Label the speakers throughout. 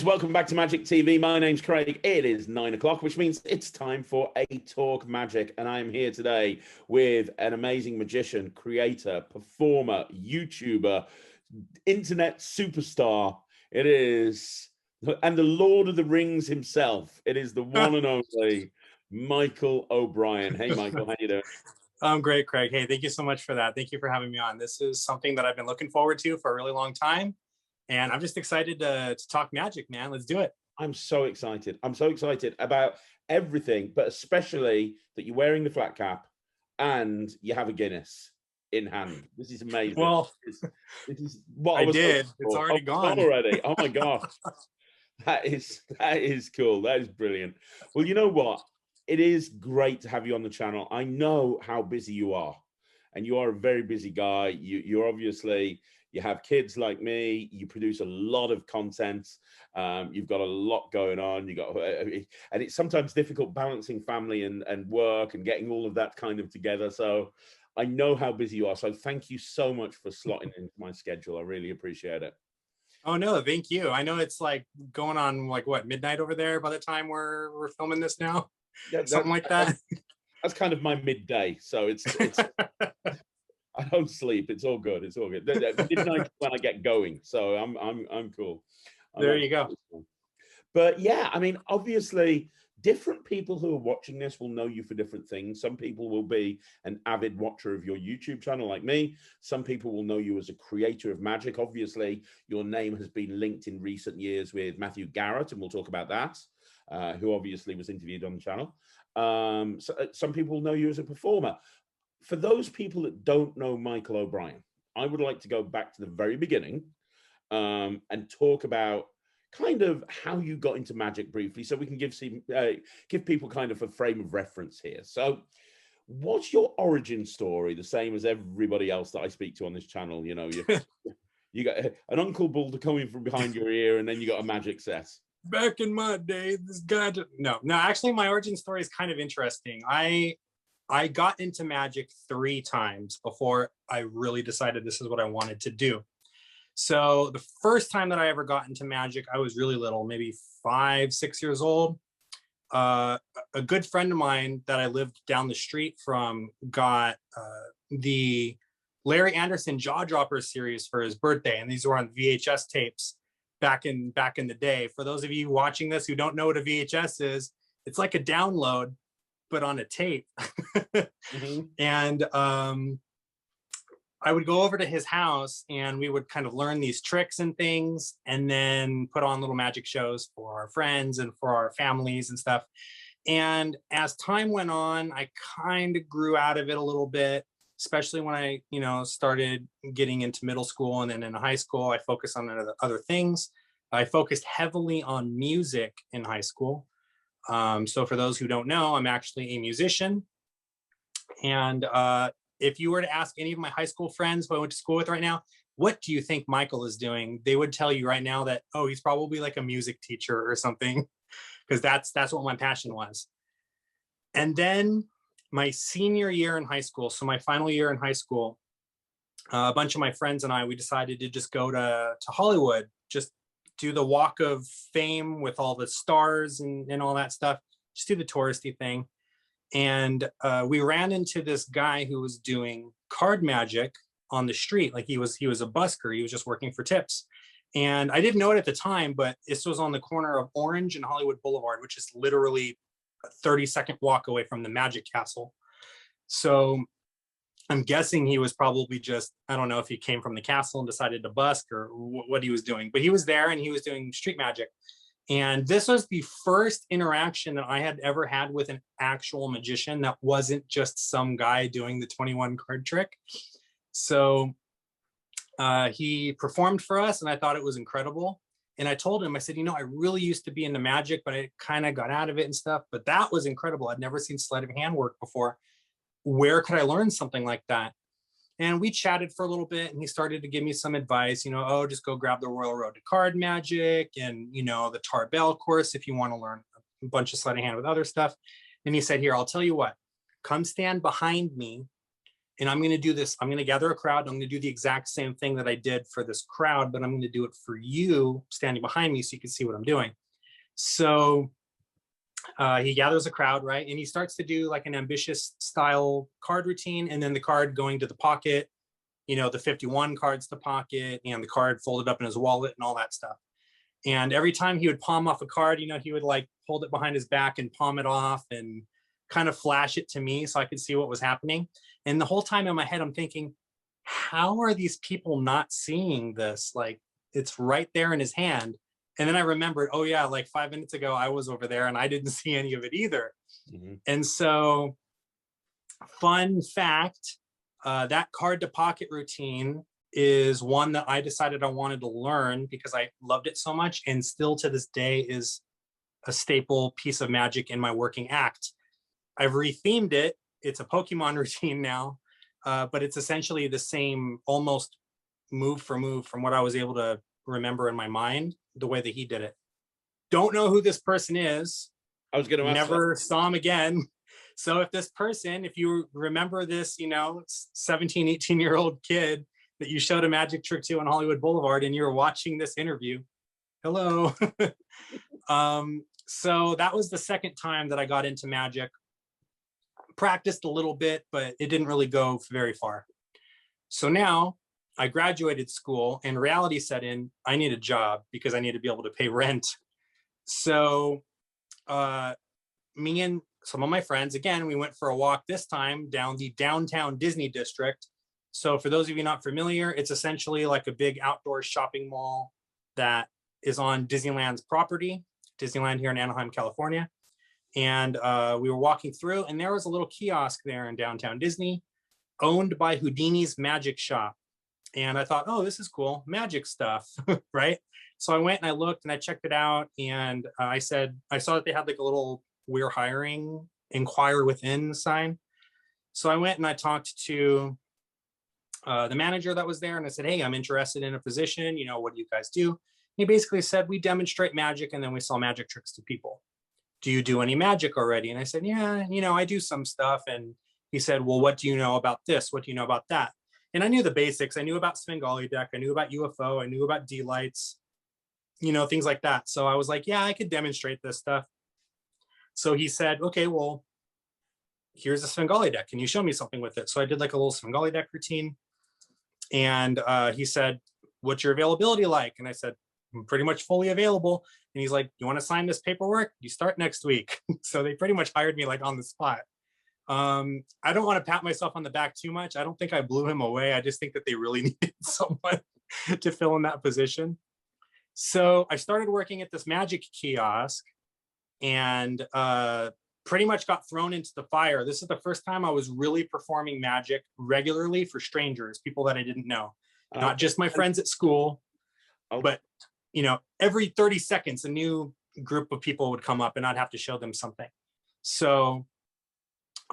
Speaker 1: guys, welcome back to Magic TV. My name's Craig. It is 9 o'clock, which means it's time for a Talk Magic. And I'm here today with an amazing magician, creator, performer, YouTuber, internet superstar. It is, and the Lord of the Rings himself. It is the one and only Michael O'Brien. Hey, Michael, how you doing?
Speaker 2: I'm great, Craig. Hey, thank you so much for that. Thank you for having me on. This is something that I've been looking forward to for a really long time. And I'm just excited to talk magic, man. Let's do it.
Speaker 1: I'm so excited. I'm so excited about everything, but especially that you're wearing the flat cap and you have a Guinness in hand. This is amazing.
Speaker 2: Well,
Speaker 1: this is what
Speaker 2: I did. It's already gone.
Speaker 1: Already. Oh my God. That is cool. That is brilliant. Well, you know what? It is great to have you on the channel. I know how busy you are, and you are a very busy guy. You're obviously, you have kids like me. You produce a lot of content. You've got a lot going on. And it's sometimes difficult balancing family and work and getting all of that kind of together. So I know how busy you are. So thank you so much for slotting into my schedule. I really appreciate it.
Speaker 2: Oh no, thank you. I know it's like going on like what, midnight over there by the time we're filming this now. Yeah, something like that.
Speaker 1: That's kind of my midday. So it's I don't sleep. It's all good. It's all good. Midnight when I get going. So I'm cool.
Speaker 2: There you go.
Speaker 1: But yeah, I mean, obviously, different people who are watching this will know you for different things. Some people will be an avid watcher of your YouTube channel like me. Some people will know you as a creator of magic. Obviously, your name has been linked in recent years with Matthew Garrett, and we'll talk about that, who obviously was interviewed on the channel. Some people know you as a performer. For those people that don't know Michael O'Brien, I would like to go back to the very beginning and talk about kind of how you got into magic briefly, so we can give people kind of a frame of reference here. So what's your origin story? The same as everybody else that I speak to on this channel. You know, you got an Uncle Boulder coming from behind your ear, and then you got a magic set.
Speaker 2: Back in my day, this guy no, actually my origin story is kind of interesting. I got into magic 3 times before I really decided this is what I wanted to do. So the first time that I ever got into magic, I was really little, maybe 5, 6 years old. A good friend of mine that I lived down the street from got the Larry Anderson Jaw Droppers series for his birthday, and these were on VHS tapes back in the day. For those of you watching this who don't know what a VHS is, it's like a download, but on a tape. Mm-hmm. And I would go over to his house and we would kind of learn these tricks and things, and then put on little magic shows for our friends and for our families and stuff. And as time went on, I kind of grew out of it a little bit, especially when I, started getting into middle school, and then in high school, I focused on other things. I focused heavily on music in high school. So for those who don't know, I'm actually a musician. And if you were to ask any of my high school friends who I went to school with right now, what do you think Michael is doing? They would tell you right now that, oh, he's probably like a music teacher or something, because that's what my passion was. And then my senior year in high school, so my final year in high school, a bunch of my friends and I, we decided to just go to Hollywood, just do the walk of fame with all the stars and all that stuff, just do the touristy thing. And we ran into this guy who was doing card magic on the street. Like he was a busker. He was just working for tips. And I didn't know it at the time, but this was on the corner of Orange and Hollywood Boulevard, which is literally a 30-second walk away from the Magic Castle. So I'm guessing he was probably just, I don't know if he came from the castle and decided to busk or what he was doing, but he was there and he was doing street magic. And this was the first interaction that I had ever had with an actual magician that wasn't just some guy doing the 21 card trick. So he performed for us, and I thought it was incredible. And I told him, I said, I really used to be into magic, but I kind of got out of it and stuff. But that was incredible. I'd never seen sleight of hand work before. Where could I learn something like that? And we chatted for a little bit, and he started to give me some advice, oh, just go grab the Royal Road to Card Magic and, the Tarbell course if you want to learn a bunch of sleight of hand with other stuff. And he said, here, I'll tell you what, come stand behind me and I'm going to do this. I'm going to gather a crowd. I'm going to do the exact same thing that I did for this crowd, but I'm going to do it for you standing behind me so you can see what I'm doing. So he gathers a crowd, right? And he starts to do like an ambitious style card routine, and then the card going to the pocket, you know, the 51 cards to pocket, and the card folded up in his wallet and all that stuff. And every time he would palm off a card, you know, he would like hold it behind his back and palm it off and kind of flash it to me so I could see what was happening. And the whole time in my head, I'm thinking, how are these people not seeing this? Like, it's right there in his hand. And then I remembered, oh yeah, like 5 minutes ago, I was over there and I didn't see any of it either. Mm-hmm. And so, fun fact, that card to pocket routine is one that I decided I wanted to learn because I loved it so much, and still to this day is a staple piece of magic in my working act. I've rethemed it. It's a Pokemon routine now, but it's essentially the same, almost move for move from what I was able to remember in my mind, the way that he did it. Don't know who this person is.
Speaker 1: I was going to ask.
Speaker 2: Never saw him again. So if this person, if you remember this, you know, 17, 18-year-old kid that you showed a magic trick to on Hollywood Boulevard and you were watching this interview, hello. So that was the second time that I got into magic. Practiced a little bit, but it didn't really go very far. So now I graduated school and reality set in. I need a job because I need to be able to pay rent. So me and some of my friends, again, we went for a walk this time down the downtown Disney district. So for those of you not familiar, it's essentially like a big outdoor shopping mall that is on Disneyland's property, Disneyland here in Anaheim, California. And we were walking through, and there was a little kiosk there in downtown Disney owned by Houdini's Magic Shop. And I thought, oh, this is cool, magic stuff, right? So I went and I looked and I checked it out, and I saw that they had like a little "we're hiring, inquire within" sign. So I went and I talked to the manager that was there, and I said, hey, I'm interested in a position. You know, what do you guys do? And he basically said, we demonstrate magic and then we sell magic tricks to people. Do you do any magic already? And I said, yeah, you know, I do some stuff. And he said, well, what do you know about this? What do you know about that? And I knew the basics. I knew about Svengali deck. I knew about UFO. I knew about D-lights, you know, things like that. So I was like, yeah, I could demonstrate this stuff. So he said, okay, well, here's a Svengali deck. Can you show me something with it? So I did like a little Svengali deck routine. And he said, what's your availability like? And I said, I'm pretty much fully available. And he's like, you want to sign this paperwork? You start next week. So they pretty much hired me like on the spot. I don't want to pat myself on the back too much. I don't think I blew him away. I just think that they really needed someone to fill in that position. So I started working at this magic kiosk and pretty much got thrown into the fire. This is the first time I was really performing magic regularly for strangers, people that I didn't know, not just my friends at school, but you know, every 30 seconds, a new group of people would come up and I'd have to show them something. So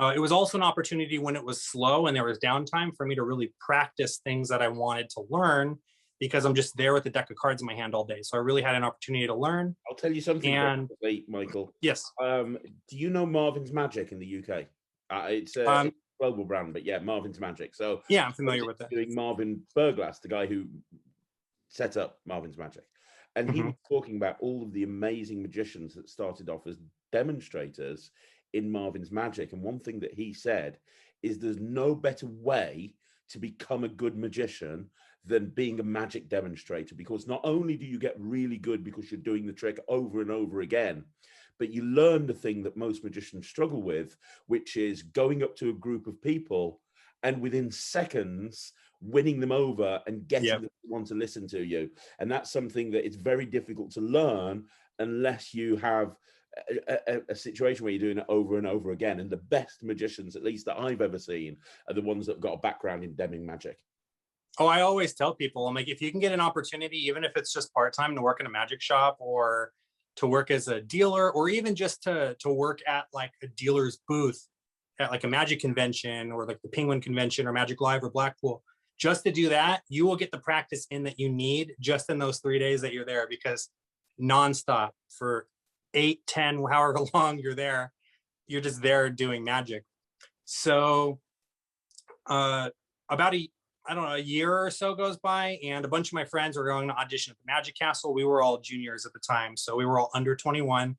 Speaker 2: it was also an opportunity when it was slow and there was downtime for me to really practice things that I wanted to learn, because I'm just there with a deck of cards in my hand all day. So I really had an opportunity to learn.
Speaker 1: I'll tell you something quickly, Michael.
Speaker 2: Yes.
Speaker 1: Do you know Marvins Magic in the UK? It's a global brand, but yeah, Marvins Magic. So
Speaker 2: yeah, I'm familiar with that.
Speaker 1: Doing Marvin Burglass, the guy who set up Marvins Magic. And he was talking about all of the amazing magicians that started off as demonstrators in Marvin's Magic. And one thing that he said is there's no better way to become a good magician than being a magic demonstrator, because not only do you get really good because you're doing the trick over and over again, but you learn the thing that most magicians struggle with, which is going up to a group of people and within seconds winning them over and getting them to want to listen to you. And that's something that it's very difficult to learn unless you have a situation where you're doing it over and over again. And the best magicians, at least that I've ever seen, are the ones that have got a background in Deming magic.
Speaker 2: Oh, I always tell people, I'm like, if you can get an opportunity, even if it's just part-time, to work in a magic shop or to work as a dealer, or even just to work at like a dealer's booth at like a magic convention or like the Penguin Convention or Magic Live or Blackpool, just to do that, you will get the practice in that you need just in those 3 days that you're there, because nonstop for 8, 10, however long you're there, you're just there doing magic. So about I don't know, a year or so goes by, and a bunch of my friends were going to audition at the Magic Castle. We were all juniors at the time, so we were all under 21.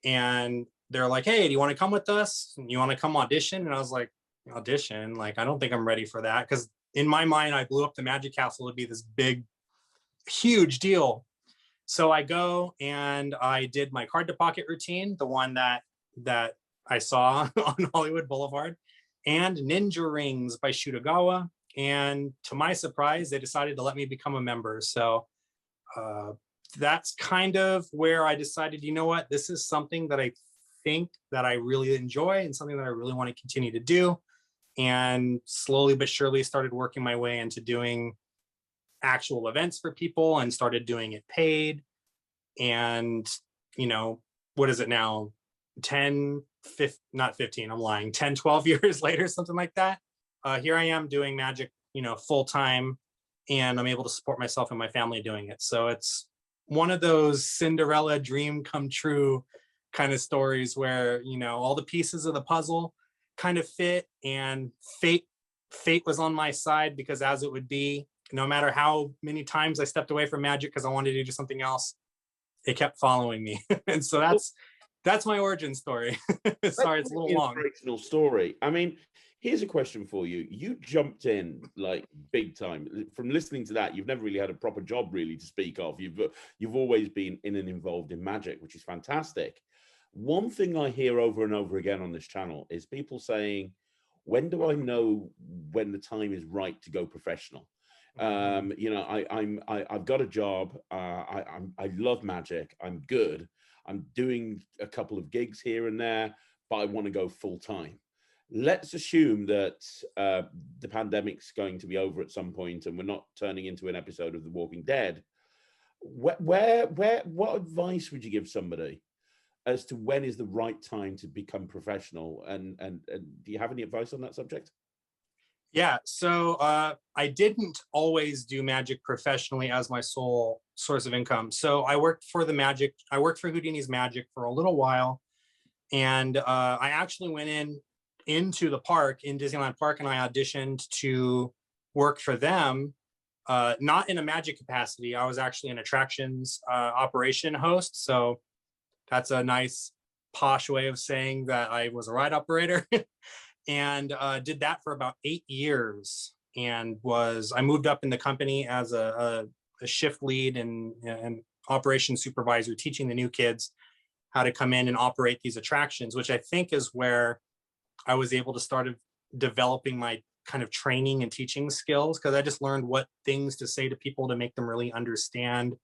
Speaker 2: And they're like, "Hey, do you want to come with us? You want to come audition?" And I was like, "Audition? Like, I don't think I'm ready for that." Because in my mind, I blew up the Magic Castle to be this big, huge deal. So I go and I did my card to pocket routine, the one that I saw on Hollywood Boulevard, and Ninja Rings by Shutagawa. And to my surprise, they decided to let me become a member. So that's kind of where I decided, you know what, this is something that I think that I really enjoy and something that I really want to continue to do. And slowly but surely started working my way into doing actual events for people and started doing it paid. And, you know, what is it now? 10, 15, not 15, I'm lying, 10, 12 years later, something like that. Here I am doing Magic, you know, full time, and I'm able to support myself and my family doing it. So it's one of those Cinderella dream come true kind of stories where, you know, all the pieces of the puzzle kind of fit, and fate was on my side, because as it would be, no matter how many times I stepped away from Magic because I wanted to do something else, it kept following me. And so that's my origin story. Sorry, it's a little long.
Speaker 1: Inspirational story. I mean, here's a question for you. You jumped in like big time. From listening to that, you've never really had a proper job really to speak of. You've always been in and involved in Magic, which is fantastic. One thing I hear over and over again on this channel is people saying, when do I know when the time is right to go professional? You know, I've got a job. I love Magic. I'm good. I'm doing a couple of gigs here and there, but I want to go full time. Let's assume that the pandemic's going to be over at some point and we're not turning into an episode of The Walking Dead. What advice would you give somebody as to when is the right time to become professional? And do you have any advice on that subject?
Speaker 2: Yeah, so I didn't always do Magic professionally as my sole source of income. So I worked for Houdini's Magic for a little while, and I actually went into the park in Disneyland Park, and I auditioned to work for them, not in a Magic capacity. I was actually an attractions operation host. So that's a nice posh way of saying that I was a ride operator. And did that for about 8 years, and I moved up in the company as a shift lead and operations supervisor, teaching the new kids how to come in and operate these attractions, which I think is where I was able to start developing my kind of training and teaching skills, because I just learned what things to say to people to make them really understand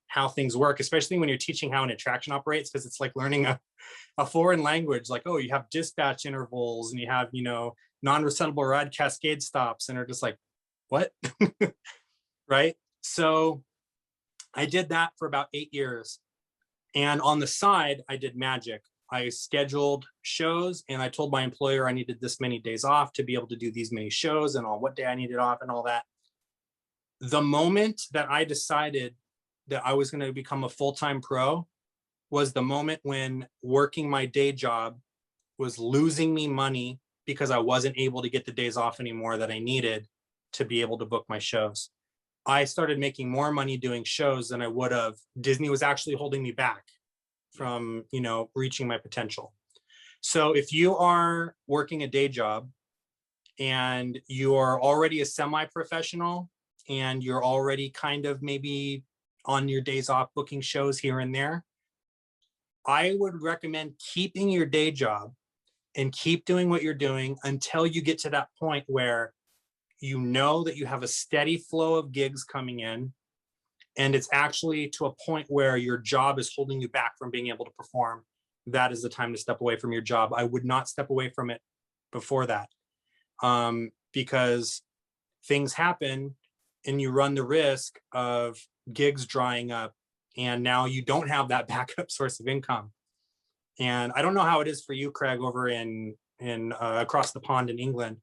Speaker 2: how things work, especially when you're teaching how an attraction operates, because it's like learning a foreign language. Like, oh, you have dispatch intervals and you have, you know, non-resettable ride cascade stops, and are just like, what? Right? So I did that for about 8 years. And on the side, I did Magic. I scheduled shows, and I told my employer I needed this many days off to be able to do these many shows, and on what day I needed off and all that. The moment that I decided that I was going to become a full-time pro was the moment when working my day job was losing me money, because I wasn't able to get the days off anymore that I needed to be able to book my shows. I started making more money doing shows than I would have. Disney was actually holding me back from, you know, reaching my potential. So if you are working a day job and you are already a semi-professional and you're already kind of maybe on your days off booking shows here and there, I would recommend keeping your day job and keep doing what you're doing until you get to that point where you know that you have a steady flow of gigs coming in, and it's actually to a point where your job is holding you back from being able to perform. That is the time to step away from your job. I would not step away from it before that, because things happen and you run the risk of gigs drying up, and now you don't have that backup source of income. And I don't know how it is for you, Craig, over in across the pond in England,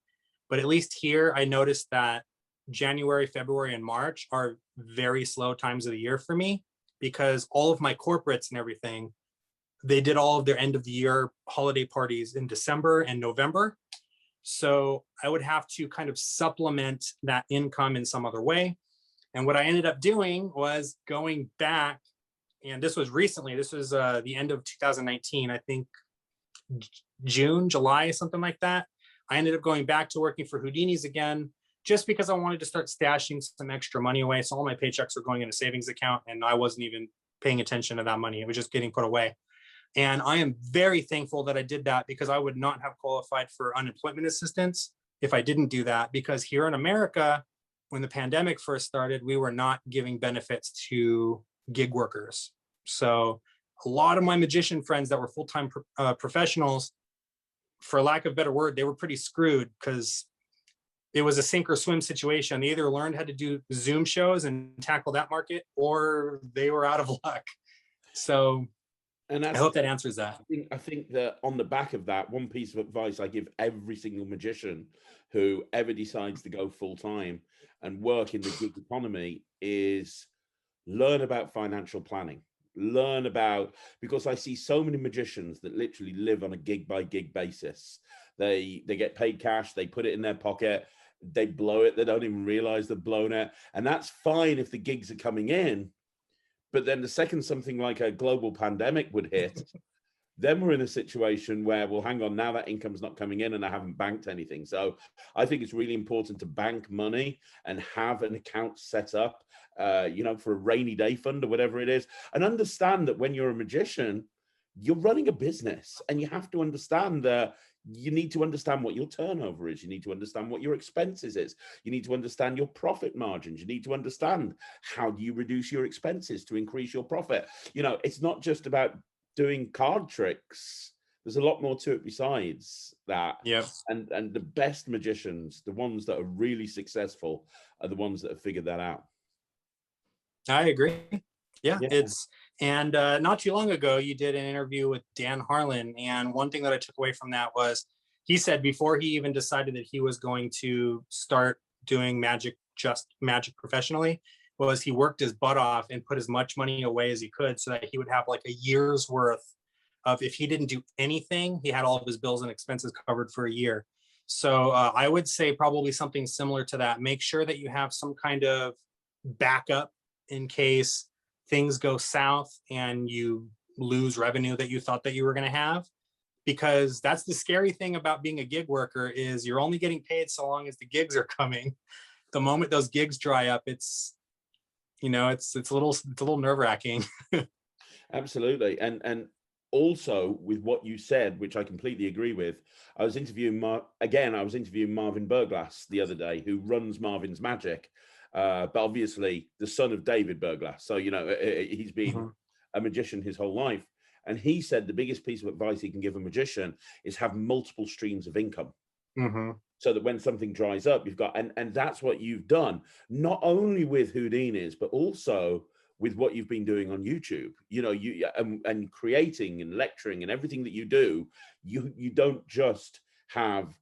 Speaker 2: but at least here I noticed that January, February, and March are very slow times of the year for me, because all of my corporates and everything, they did all of their end of the year holiday parties in December and November. So I would have to kind of supplement that income in some other way. And what I ended up doing was going back, and this was recently, this was the end of 2019, I think June, July, something like that. I ended up going back to working for Houdini's again, just because I wanted to start stashing some extra money away. So all my paychecks were going in a savings account, and I wasn't even paying attention to that money. It was just getting put away. And I am very thankful that I did that, because I would not have qualified for unemployment assistance if I didn't do that. Because here in America, when the pandemic first started, we were not giving benefits to gig workers. So a lot of my magician friends that were full-time professionals, for lack of a better word, they were pretty screwed, because it was a sink or swim situation. They either learned how to do Zoom shows and tackle that market, or they were out of luck. So
Speaker 1: and
Speaker 2: I hope that answers that.
Speaker 1: I think that on the back of that, one piece of advice I give every single magician who ever decides to go full-time and work in the gig economy is learn about financial planning. Learn about, because I see so many magicians that literally live on a gig by gig basis. They get paid cash, they put it in their pocket, they blow it, they don't even realize they've blown it. And that's fine if the gigs are coming in. But then the second something like a global pandemic would hit, then we're in a situation where, well, hang on, now that income's not coming in and I haven't banked anything. So I think it's really important to bank money and have an account set up, for a rainy day fund or whatever it is. And understand that when you're a magician, you're running a business, and you have to understand that you need to understand what your turnover is. You need to understand what your expenses is. You need to understand your profit margins. You need to understand how do you reduce your expenses to increase your profit. It's not just about doing card tricks. There's a lot more to it besides that.
Speaker 2: Yeah.
Speaker 1: And the best magicians, the ones that are really successful, are the ones that have figured that out.
Speaker 2: I agree. Yeah. And not too long ago, you did an interview with Dan Harlan. And one thing that I took away from that was, he said before he even decided that he was going to start doing magic professionally, was he worked his butt off and put as much money away as he could, so that he would have like a year's worth of, if he didn't do anything, he had all of his bills and expenses covered for a year. So I would say probably something similar to that. Make sure that you have some kind of backup in case things go south and you lose revenue that you thought that you were going to have. Because that's the scary thing about being a gig worker, is you're only getting paid so long as the gigs are coming. The moment those gigs dry up, it's a little nerve-wracking.
Speaker 1: Absolutely. And also with what you said, which I completely agree with, I was interviewing Marvin Burglass the other day, who runs Marvins Magic, but obviously the son of David Burglass. So, he's been a magician his whole life. And he said the biggest piece of advice he can give a magician is have multiple streams of income. So that when something dries up, you've got, and that's what you've done, not only with Houdini's, but also with what you've been doing on YouTube, and creating and lecturing and everything that you do. You don't just have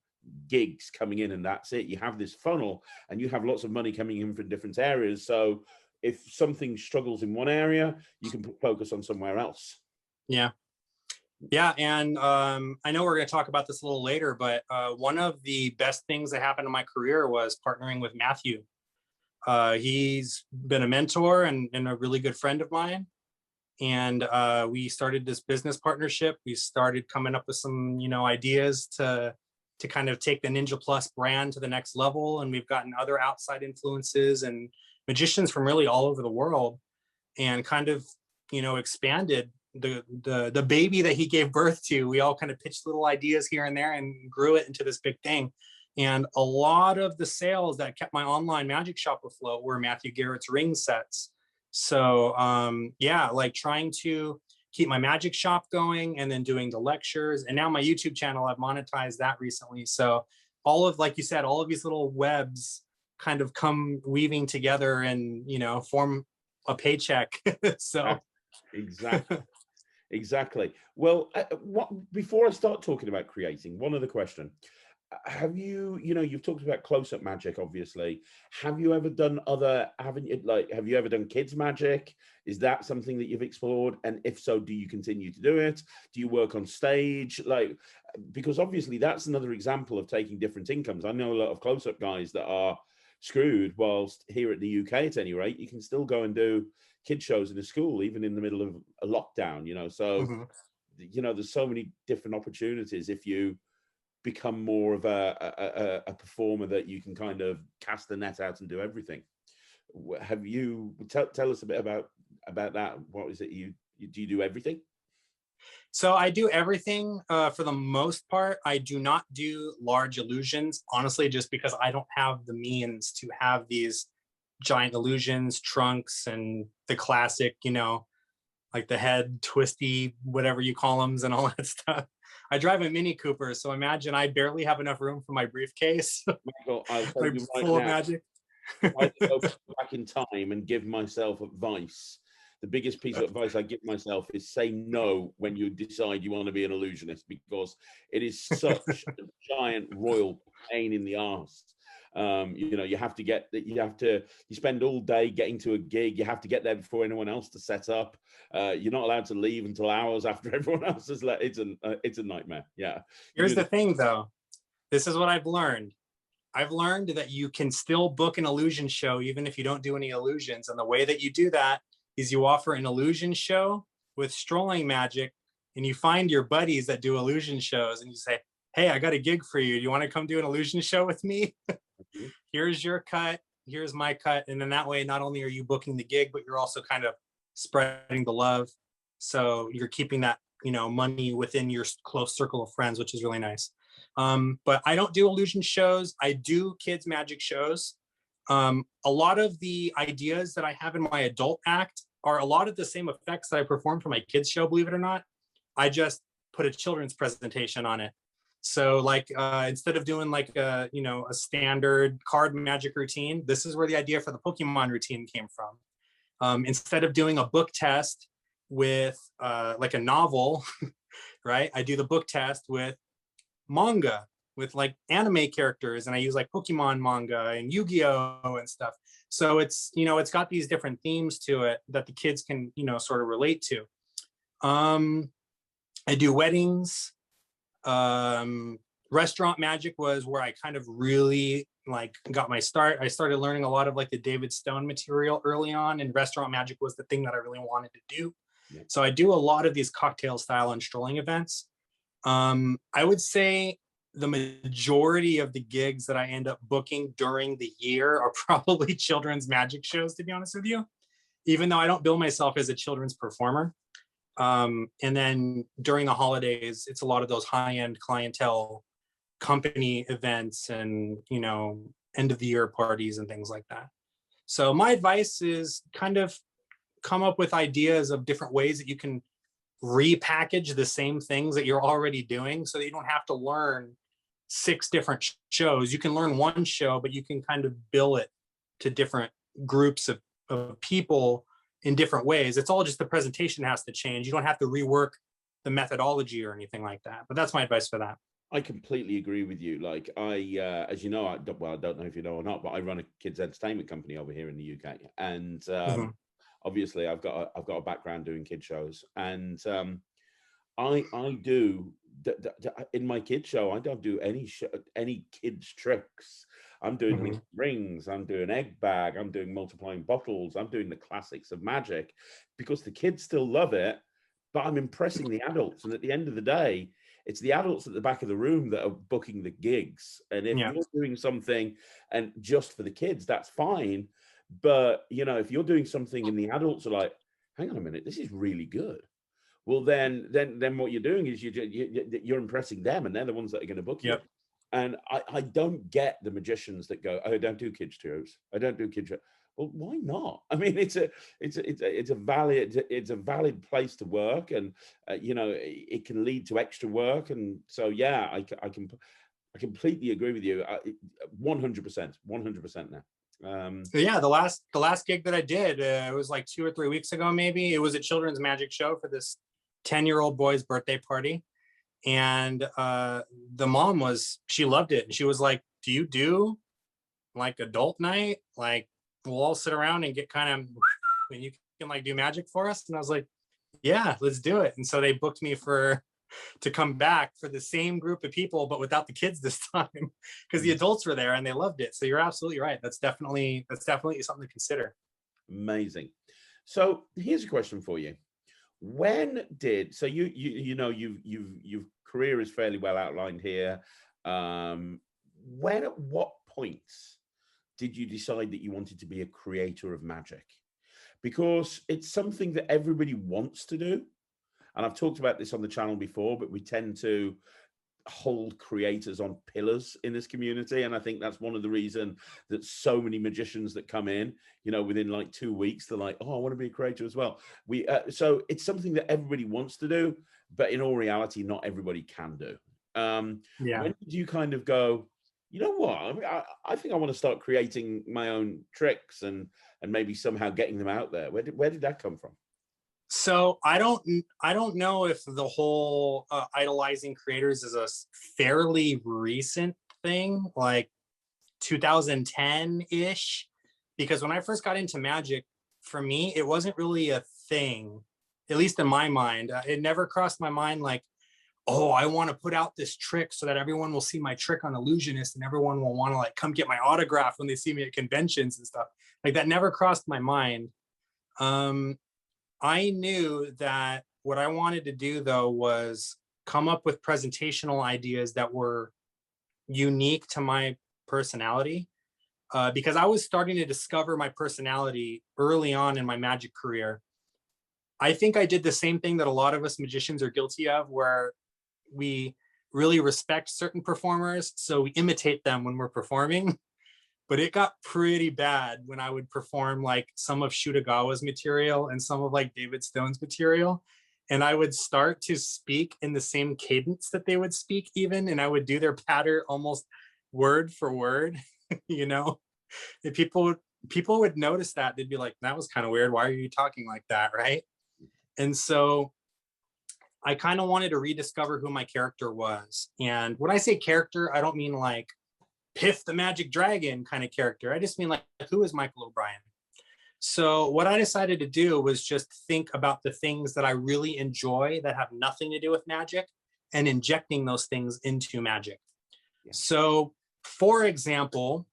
Speaker 1: gigs coming in and that's it. You have this funnel, and you have lots of money coming in from different areas. So if something struggles in one area, you can focus on somewhere else.
Speaker 2: Yeah. And I know we're going to talk about this a little later, but one of the best things that happened in my career was partnering with Matthew. He's been a mentor and a really good friend of mine. And we started this business partnership. We started coming up with some, ideas to kind of take the Ninja Plus brand to the next level. And we've gotten other outside influences and magicians from really all over the world, and kind of, expanded the baby that he gave birth to. We all kind of pitched little ideas here and there and grew it into this big thing. And a lot of the sales that kept my online magic shop afloat were Matthew Garrett's ring sets. So like trying to keep my magic shop going, and then doing the lectures, and now my YouTube channel, I've monetized that recently. So all of, like you said, all of these little webs kind of come weaving together and, form a paycheck. So
Speaker 1: Exactly. Well, before I start talking about creating, one other question. have you, you know, you've talked about close-up magic, obviously. Have you ever done other, haven't you, like, have you ever done kids magic? Is that something that you've explored? And if so, do you continue to do it? Do you work on stage? Like, because obviously that's another example of taking different incomes. I know a lot of close-up guys that are screwed, whilst here at the UK, at any rate, you can still go and do kid shows in a school, even in the middle of a lockdown, you know? So, you know, there's so many different opportunities if you become more of a performer, that you can kind of cast the net out and do everything. Have you tell us a bit about that? What is it you do? You do everything?
Speaker 2: So I do everything for the most part. I do not do large illusions, honestly, just because I don't have the means to have these giant illusions, trunks, and the classic, you know, like the head twisty, whatever you call them, and all that stuff. I drive a Mini Cooper, so imagine I barely have enough room for my briefcase.
Speaker 1: Michael, I'll tell
Speaker 2: Like
Speaker 1: you right
Speaker 2: full
Speaker 1: now,
Speaker 2: of magic.
Speaker 1: if I could go back in time and give myself advice, the biggest piece of advice I give myself is say no when you decide you want to be an illusionist, because it is such a giant royal pain in the arse. You know, you spend all day getting to a gig. You have to get there before anyone else to set up. You're not allowed to leave until hours after everyone else has left. It's a nightmare. Yeah.
Speaker 2: Here's the thing, though. This is what I've learned. I've learned that you can still book an illusion show even if you don't do any illusions. And the way that you do that is you offer an illusion show with strolling magic, and you find your buddies that do illusion shows, and you say, hey, I got a gig for you. Do you want to come do an illusion show with me? Here's your cut. Here's my cut. And then that way, not only are you booking the gig, but you're also kind of spreading the love. So you're keeping that, you know, money within your close circle of friends, which is really nice. But I don't do illusion shows. I do kids magic shows. A lot of the ideas that I have in my adult act are a lot of the same effects that I perform for my kids show, believe it or not. I just put a children's presentation on it. So like instead of doing like a, you know, a standard card magic routine, this is where the idea for the Pokemon routine came from. Instead of doing a book test with like a novel, right? I do the book test with manga, with like anime characters, and I use like Pokemon manga and Yu-Gi-Oh and stuff. So it's, you know, it's got these different themes to it that the kids can, you know, sort of relate to. I do weddings. Restaurant magic was where I kind of really like got my start. I started learning a lot of like the David Stone material early on, and restaurant magic was the thing that I really wanted to do. Yeah. So I do a lot of these cocktail style and strolling events. I would say the majority of the gigs that I end up booking during the year are probably children's magic shows, to be honest with you, even though I don't bill myself as a children's performer. And then during the holidays, it's a lot of those high-end clientele company events and, you know, end of the year parties and things like that. So my advice is kind of come up with ideas of different ways that you can repackage the same things that you're already doing, so that you don't have to learn 6 different shows. You can learn one show, but you can kind of bill it to different groups of people in different ways. It's all just the presentation has to change. You don't have to rework the methodology or anything like that. But that's my advice for that.
Speaker 1: I completely agree with you. Like as you know, I don't know if you know or not, but I run a kids entertainment company over here in the UK, and obviously I've got a background doing kid shows, and I do in my kid show. I don't do any kids tricks. I'm doing rings, I'm doing egg bag, I'm doing multiplying bottles, I'm doing the classics of magic, because the kids still love it, but I'm impressing the adults. And at the end of the day, it's the adults at the back of the room that are booking the gigs. And if you're doing something and just for the kids, that's fine. But, you know, if you're doing something and the adults are like, hang on a minute, this is really good. Well, then what you're doing is you're impressing them, and they're the ones that are going to book you. And I don't get the magicians that go, oh, I don't do kids shows. I don't do kids shows. Well, why not? I mean, it's a valid place to work, and you know, it can lead to extra work. And so, yeah, I completely agree with you, 100% now.
Speaker 2: So yeah, the last gig that I did, it was like 2 or 3 weeks ago, maybe. It was a children's magic show for this 10-year-old boy's birthday party. And the mom she loved it. And she was like, do you do like adult night? Like we'll all sit around and get kind of, and you can like do magic for us. And I was like, yeah, let's do it. And so they booked me to come back for the same group of people, but without the kids this time, because the adults were there and they loved it. So you're absolutely right. That's definitely something to consider.
Speaker 1: Amazing. So here's a question for you. So your career is fairly well outlined here. At what points did you decide that you wanted to be a creator of magic? Because it's something that everybody wants to do. And I've talked about this on the channel before, but we tend to hold creators on pillars in this community. And I think that's one of the reasons that so many magicians that come in, within like 2 weeks, they're like, oh, I want to be a creator as well. So it's something that everybody wants to do, but in all reality, not everybody can do. When did you kind of go, you know what, I think I want to start creating my own tricks and maybe somehow getting them out there? Where did that come from?
Speaker 2: So I don't know if the whole idolizing creators is a fairly recent thing, like 2010-ish, because when I first got into magic, for me, it wasn't really a thing, at least in my mind. It never crossed my mind like, oh, I want to put out this trick so that everyone will see my trick on Illusionist and everyone will want to like come get my autograph when they see me at conventions and stuff. Like that never crossed my mind. I knew that what I wanted to do, though, was come up with presentational ideas that were unique to my personality, because I was starting to discover my personality early on in my magic career. I think I did the same thing that a lot of us magicians are guilty of, where we really respect certain performers, so we imitate them when we're performing. But it got pretty bad when I would perform like some of Shutagawa's material and some of like David Stone's material. And I would start to speak in the same cadence that they would speak even. And I would do their patter almost word for word, And people would notice that. They'd be like, that was kind of weird. Why are you talking like that? Right. And so I kind of wanted to rediscover who my character was. And when I say character, I don't mean like Piff the Magic Dragon kind of character. I just mean like, who is Michael O'Brien? So what I decided to do was just think about the things that I really enjoy that have nothing to do with magic and injecting those things into magic. Yeah. So for example,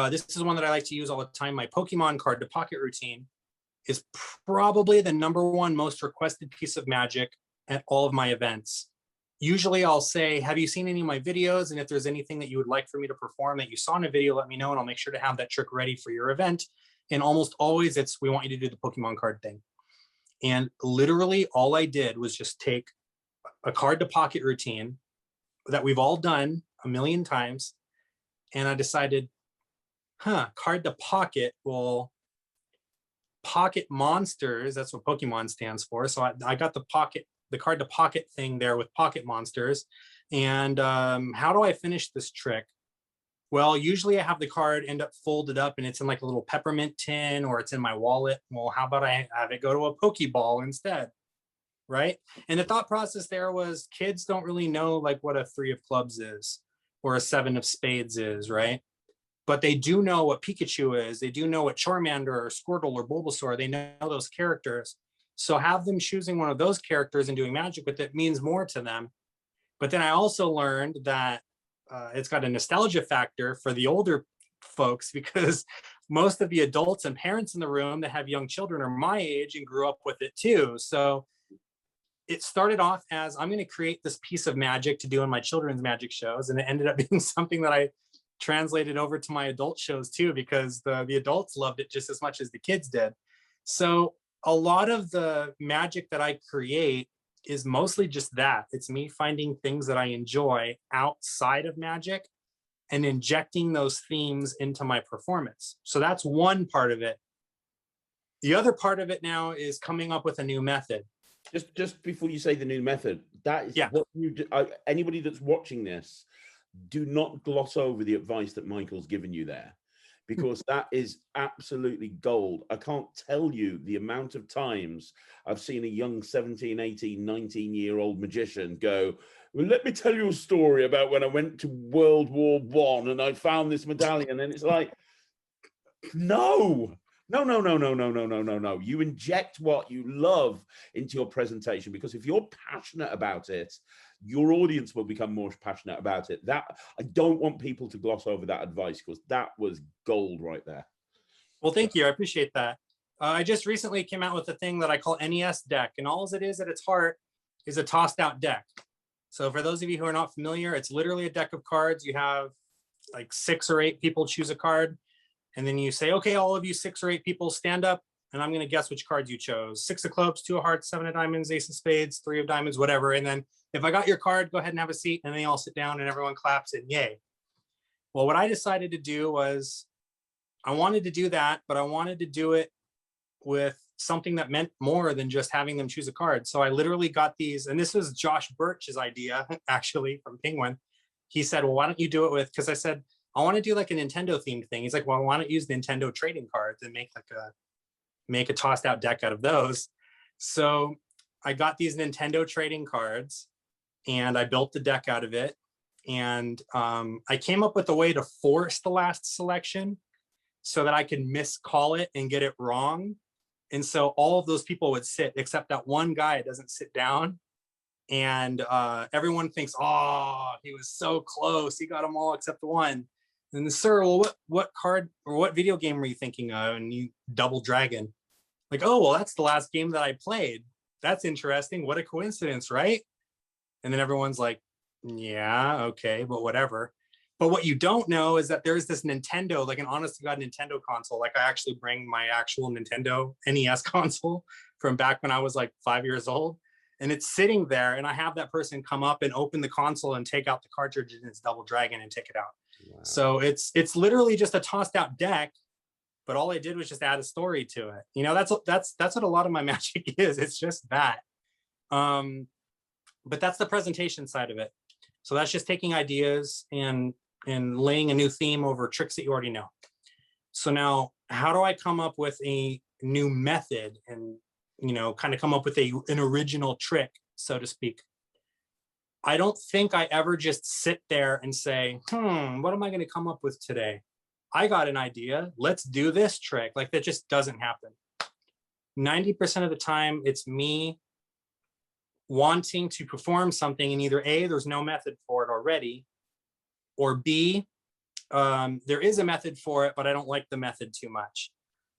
Speaker 2: this is one that I like to use all the time. My Pokemon card to pocket routine is probably the #1 most requested piece of magic at all of my events. Usually I'll say, have you seen any of my videos? And if there's anything that you would like for me to perform that you saw in a video, let me know and I'll make sure to have that trick ready for your event. And almost always we want you to do the Pokemon card thing. And literally all I did was just take a card to pocket routine that we've all done a million times. And I decided, card to pocket, well, pocket monsters, that's what Pokemon stands for. So I got the card to pocket thing there with pocket monsters. And how do I finish this trick? Well, usually I have the card end up folded up and it's in like a little peppermint tin or it's in my wallet. Well, how about I have it go to a Pokeball instead? Right. And the thought process there was kids don't really know like what a 3 of clubs is or a 7 of spades is. Right. But they do know what Pikachu is. They do know what Charmander or Squirtle or Bulbasaur. They know those characters. So have them choosing one of those characters and doing magic with it means more to them. But then I also learned that it's got a nostalgia factor for the older folks because most of the adults and parents in the room that have young children are my age and grew up with it too. So it started off as I'm going to create this piece of magic to do in my children's magic shows. And it ended up being something that I translated over to my adult shows too, because the adults loved it just as much as the kids did. So a lot of the magic that I create is mostly just that. It's me finding things that I enjoy outside of magic and injecting those themes into my performance. So that's one part of it. The other part of it now is coming up with a new method.
Speaker 1: Just before you say the new method, that is what you do. Anybody that's watching this, do not gloss over the advice that Michael's given you there. because that is absolutely gold. I can't tell you the amount of times I've seen a young 17, 18, 19-year-old magician go, well, let me tell you a story about when I went to World War I and I found this medallion. And it's like, no. You inject what you love into your presentation, because if you're passionate about it, your audience will become more passionate about it. That, I don't want people to gloss over that advice, because that was gold right there.
Speaker 2: Well, thank you. I appreciate that. I just recently came out with a thing that I call NES Deck, and all it is at its heart is a tossed out deck. So for those of you who are not familiar, it's literally a deck of cards. You have like 6 or 8 people choose a card. And then you say, okay, all of you 6 or 8 people stand up, and I'm going to guess which cards you chose. 6 of clubs, 2 of hearts, 7 of diamonds, ace of spades, 3 of diamonds, whatever. And then if I got your card, go ahead and have a seat. And then they all sit down and everyone claps and yay. Well, what I decided to do was I wanted to do that, but I wanted to do it with something that meant more than just having them choose a card. So I literally got these, and this was Josh Birch's idea, actually, from Penguin. He said, well, why don't you do it with, because I said, I want to do like a Nintendo themed thing. He's like, well, why don't you use Nintendo trading cards and make a tossed out deck out of those? So I got these Nintendo trading cards and I built the deck out of it. And I came up with a way to force the last selection so that I could miscall it and get it wrong. And so all of those people would sit, except that one guy doesn't sit down. And everyone thinks, oh, he was so close. He got them all except the one. And sir, well, what card or what video game were you thinking of? And you Double Dragon. Like, oh, well, that's the last game that I played. That's interesting. What a coincidence, right? And then everyone's like, yeah, okay, but whatever. But what you don't know is that there's this Nintendo, like an honest to God Nintendo console. Like I actually bring my actual Nintendo NES console from back when I was like 5 years old. And it's sitting there, and I have that person come up and open the console and take out the cartridge and it's Double Dragon and take it out. Wow. So it's literally just a tossed out deck, but all I did was just add a story to it. You know, that's what a lot of my magic is. It's just that. But that's the presentation side of it. So that's just taking ideas and laying a new theme over tricks that you already know. So now, how do I come up with a new method and, you know, kind of come up with an original trick, so to speak? I don't think I ever just sit there and say, what am I going to come up with today? I got an idea. Let's do this trick. Like, that just doesn't happen. 90% of the time, it's me wanting to perform something, and either A, there's no method for it already, or B, there is a method for it, but I don't like the method too much.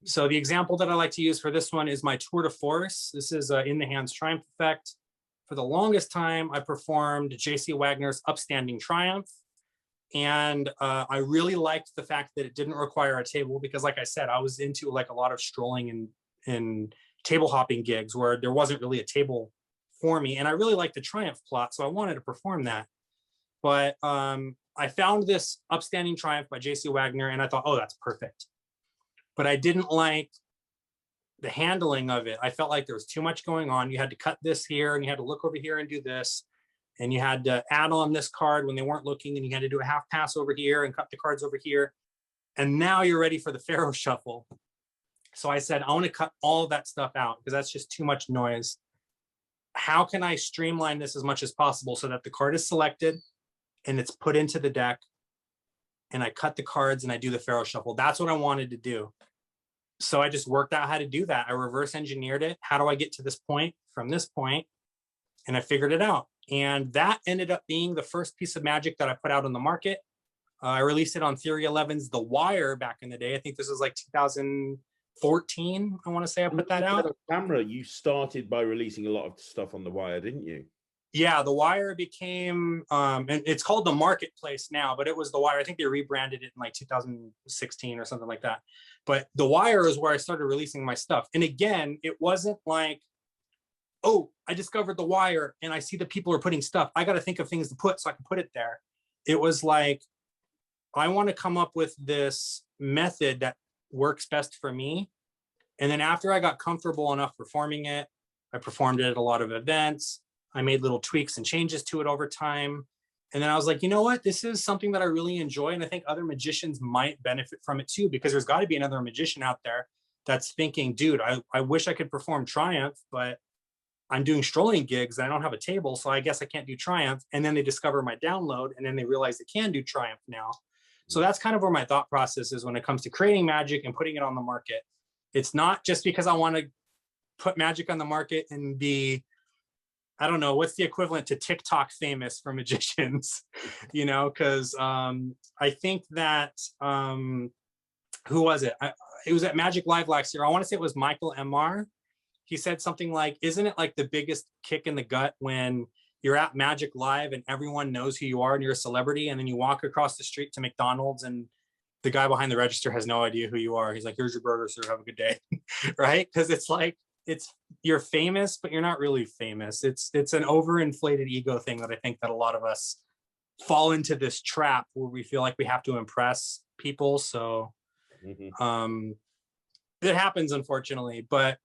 Speaker 2: So the example that I like to use for this one is my tour de force. This is In the Hands Triumph Effect. For the longest time, I performed J.C. Wagner's Upstanding Triumph. And I really liked the fact that it didn't require a table, because like I said, I was into like a lot of strolling and table hopping gigs where there wasn't really a table for me. And I really liked the Triumph plot, so I wanted to perform that. But I found this Upstanding Triumph by J.C. Wagner, and I thought, oh, that's perfect. But I didn't like the handling of it. I felt like there was too much going on. You had to cut this here, and you had to look over here and do this. And you had to add on this card when they weren't looking, and you had to do a half pass over here and cut the cards over here. And now you're ready for the Pharaoh Shuffle. So I said, I want to cut all of that stuff out because that's just too much noise. How can I streamline this as much as possible so that the card is selected and it's put into the deck, and I cut the cards and I do the Pharaoh Shuffle? That's what I wanted to do. So I just worked out how to do that. I reverse engineered it. How do I get to this point from this point? And I figured it out. And that ended up being the first piece of magic that I put out on the market. I released it on Theory 11's The Wire back in the day. I think this was like 2014. I want to say I put that out.
Speaker 1: Camera, you started by releasing a lot of stuff on The Wire, didn't you?
Speaker 2: Yeah, The Wire became, and it's called The Marketplace now, but it was The Wire. I think they rebranded it in like 2016 or something like that. But The Wire is where I started releasing my stuff. And again, it wasn't like, oh, I discovered The Wire and I see that people are putting stuff. I got to think of things to put so I can put it there. It was like, I want to come up with this method that works best for me. And then after I got comfortable enough performing it, I performed it at a lot of events. I made little tweaks and changes to it over time. And then I was like, you know what? This is something that I really enjoy. And I think other magicians might benefit from it too, because there's got to be another magician out there that's thinking, dude, I wish I could perform Triumph, but I'm doing strolling gigs and I don't have a table. So I guess I can't do Triumph. And then they discover my download and then they realize they can do Triumph now. So that's kind of where my thought process is when it comes to creating magic and putting it on the market. It's not just because I want to put magic on the market and be, I don't know, what's the equivalent to TikTok famous for magicians, you know, because I think that, who was it? It was at Magic Live last year. I want to say it was Michael MR. He said something like, isn't it like the biggest kick in the gut when you're at Magic Live and everyone knows who you are and you're a celebrity, and then you walk across the street to McDonald's and the guy behind the register has no idea who you are. He's like, here's your burger, sir, have a good day. Right? Because it's like, you're famous, but you're not really famous. It's an overinflated ego thing that I think that a lot of us fall into this trap where we feel like we have to impress people. So it happens, unfortunately. But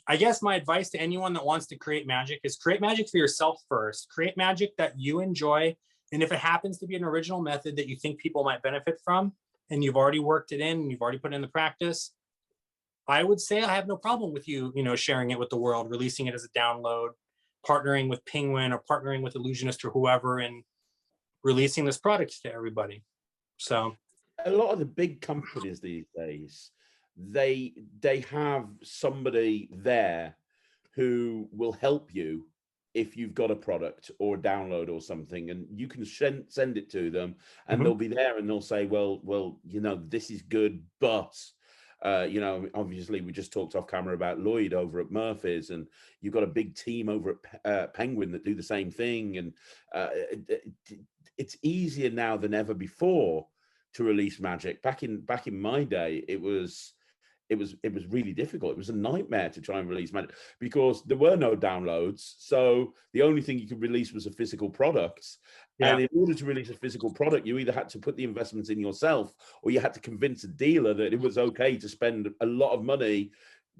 Speaker 2: I guess my advice to anyone that wants to create magic is create magic for yourself first. Create magic that you enjoy. And if it happens to be an original method that you think people might benefit from, and you've already worked it in, and you've already put in the practice, I would say I have no problem with you, sharing it with the world, releasing it as a download, partnering with Penguin or partnering with Illusionist or whoever, and releasing this product to everybody. So
Speaker 1: a lot of the big companies these days, they have somebody there who will help you if you've got a product or a download or something, and you can send it to them, and they'll be there and they'll say, well, this is good, but obviously we just talked off camera about Lloyd over at Murphy's, and you've got a big team over at Penguin that do the same thing, and it's easier now than ever before to release magic. Back in my day, it was really difficult. It was a nightmare to try and release magic because there were no downloads. So the only thing you could release was a physical product. Yeah. And in order to release a physical product, you either had to put the investments in yourself, or you had to convince a dealer that it was okay to spend a lot of money,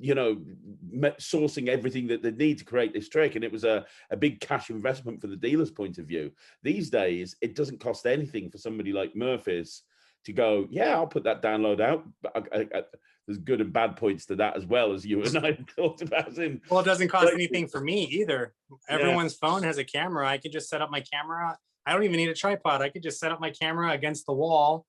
Speaker 1: sourcing everything that they need to create this trick. And it was a big cash investment for the dealer's point of view. These days, it doesn't cost anything for somebody like Murphy's to go, yeah, I'll put that download out. There's good and bad points to that, as well, as you and I talked about.
Speaker 2: Well, it doesn't cost anything for me either. Everyone's phone has a camera. I could just set up my camera. I don't even need a tripod. I could just set up my camera against the wall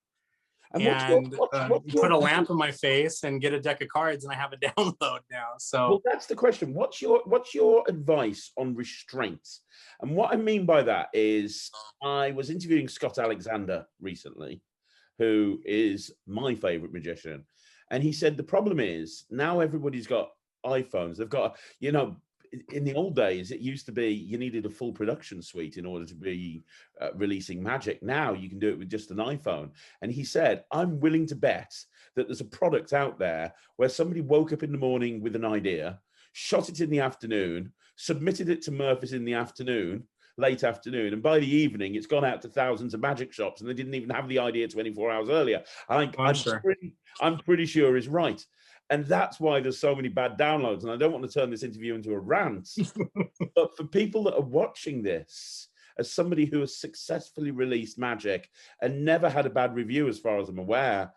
Speaker 2: and put a lamp in my face and get a deck of cards, and I have a download now. So,
Speaker 1: well, that's the question. What's your advice on restraints? And what I mean by that is, I was interviewing Scott Alexander recently, who is my favorite magician. And he said the problem is now everybody's got iPhones. They've got, in the old days, it used to be you needed a full production suite in order to be releasing magic. Now you can do it with just an iPhone. And he said, I'm willing to bet that there's a product out there where somebody woke up in the morning with an idea, shot it in the afternoon, submitted it to Murphy's in the afternoon, late afternoon, and by the evening it's gone out to thousands of magic shops, and they didn't even have the idea 24 hours earlier. I'm pretty sure is right. And that's why there's so many bad downloads. And I don't want to turn this interview into a rant, but for people that are watching this, as somebody who has successfully released magic and never had a bad review as far as I'm aware,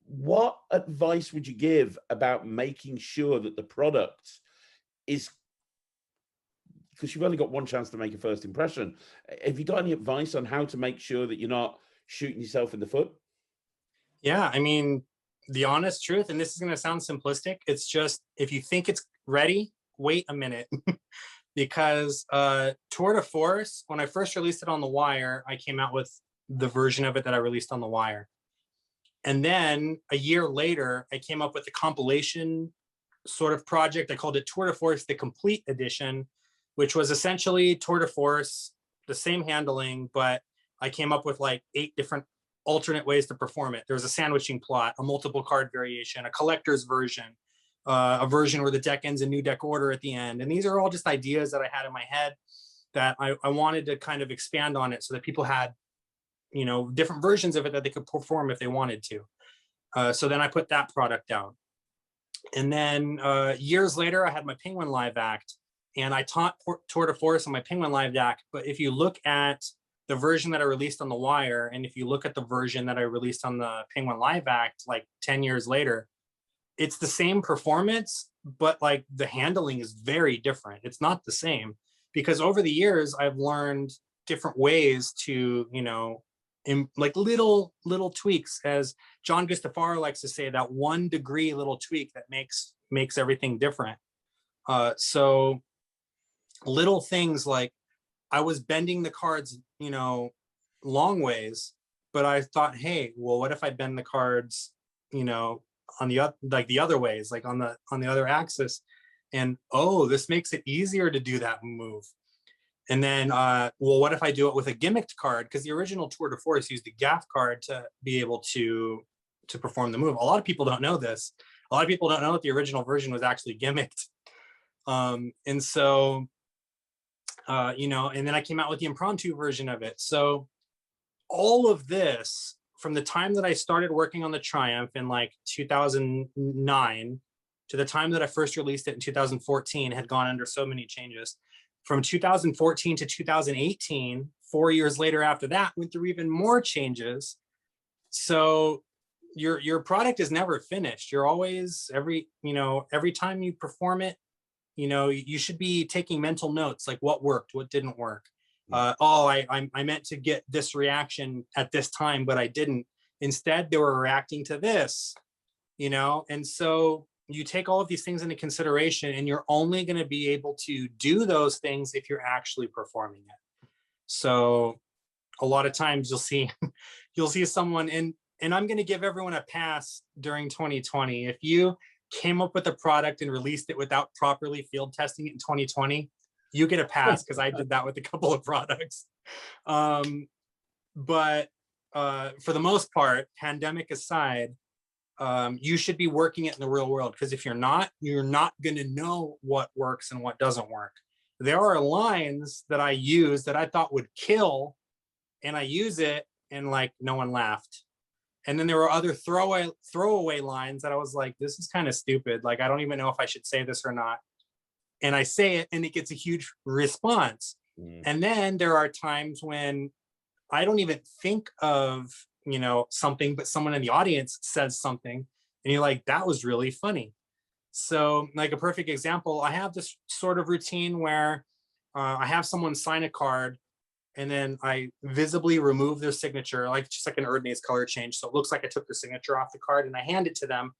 Speaker 1: what advice would you give about making sure that the product is, because you've only got one chance to make a first impression. Have you got any advice on how to make sure that you're not shooting yourself in the foot?
Speaker 2: Yeah, I mean, the honest truth, and this is going to sound simplistic, it's just, if you think it's ready, wait a minute. Because Tour de Force, when I first released it on the Wire, I came out with the version of it that I released on the Wire. And then a year later, I came up with a compilation sort of project. I called it Tour de Force, the Complete Edition, which was essentially Tour de Force, the same handling, but I came up with like 8 different alternate ways to perform it. There's a sandwiching plot, a multiple card variation, a collector's version, a version where the deck ends in new deck order at the end. And these are all just ideas that I had in my head that I wanted to kind of expand on it so that people had, different versions of it that they could perform if they wanted to. So then I put that product out. And then years later, I had my Penguin Live act, and I taught Tour de Force on my Penguin Live deck. But if you look at the version that I released on The Wire, and if you look at the version that I released on the Penguin Live Act, like 10 years later, it's the same performance, but like the handling is very different. It's not the same, because over the years I've learned different ways to, you know, like little tweaks, as John Gustafaro likes to say, that 1 degree little tweak that makes everything different. So little things like I was bending the cards, you know, long ways, but I thought, hey, well, what if I bend the cards, you know, on the other ways, like on the other axis, and oh, this makes it easier to do that move. And then, well, what if I do it with a gimmicked card? Because the original Tour de Force used a gaff card to be able to perform the move. A lot of people don't know this. A lot of people don't know that the original version was actually gimmicked. And so, you know, and then I came out with the impromptu version of it. So all of this, from the time that I started working on the Triumph in like 2009 to the time that I first released it in 2014, had gone under so many changes. From 2014 to 2018, 4 years later after that, went through even more changes. So your product is never finished. You're always, every time you perform it, you know, you should be taking mental notes, like what worked, what didn't work. I meant to get this reaction at this time, but I didn't. Instead, they were reacting to this, you know? And so you take all of these things into consideration, and you're only going to be able to do those things if you're actually performing it. So a lot of times you'll see someone, and I'm going to give everyone a pass during 2020. If you came up with a product and released it without properly field testing it in 2020, you get a pass, because I did that with a couple of products. But for the most part, pandemic aside, you should be working it in the real world, because if you're not going to know what works and what doesn't work. There are lines that I use that I thought would kill, and I use it and like no one laughed. And then there were other throwaway lines that I was like, this is kind of stupid. Like, I don't even know if I should say this or not. And I say it and it gets a huge response. And then there are times when I don't even think of, you know, something, but someone in the audience says something and you're like, that was really funny. So like a perfect example, I have this sort of routine where I have someone sign a card, and then I visibly remove their signature, like just like an Erdnase color change. So it looks like I took the signature off the card, and I hand it to them.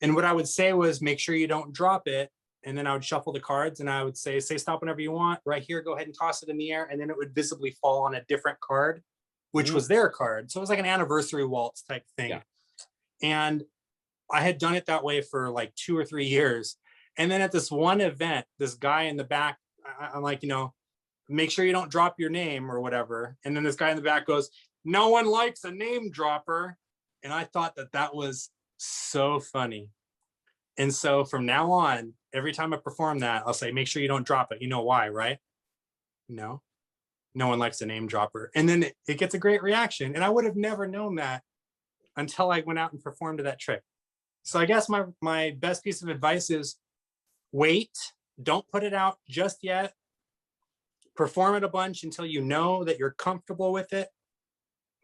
Speaker 2: And what I would say was, make sure you don't drop it. And then I would shuffle the cards, and I would say stop whenever you want. Right here, go ahead and toss it in the air. And then it would visibly fall on a different card, which was their card. So it was like an anniversary waltz type thing. Yeah. And I had done it that way for like 2 or 3 years. And then at this one event, this guy in the back, I'm like, you know, make sure you don't drop your name or whatever. And then this guy in the back goes, no one likes a name dropper. And I thought that was so funny. And so from now on, every time I perform that, I'll say, make sure you don't drop it. You know why, right? No one likes a name dropper. And then it gets a great reaction. And I would have never known that until I went out and performed that trick. So I guess my best piece of advice is wait, don't put it out just yet. Perform it a bunch until you know that you're comfortable with it.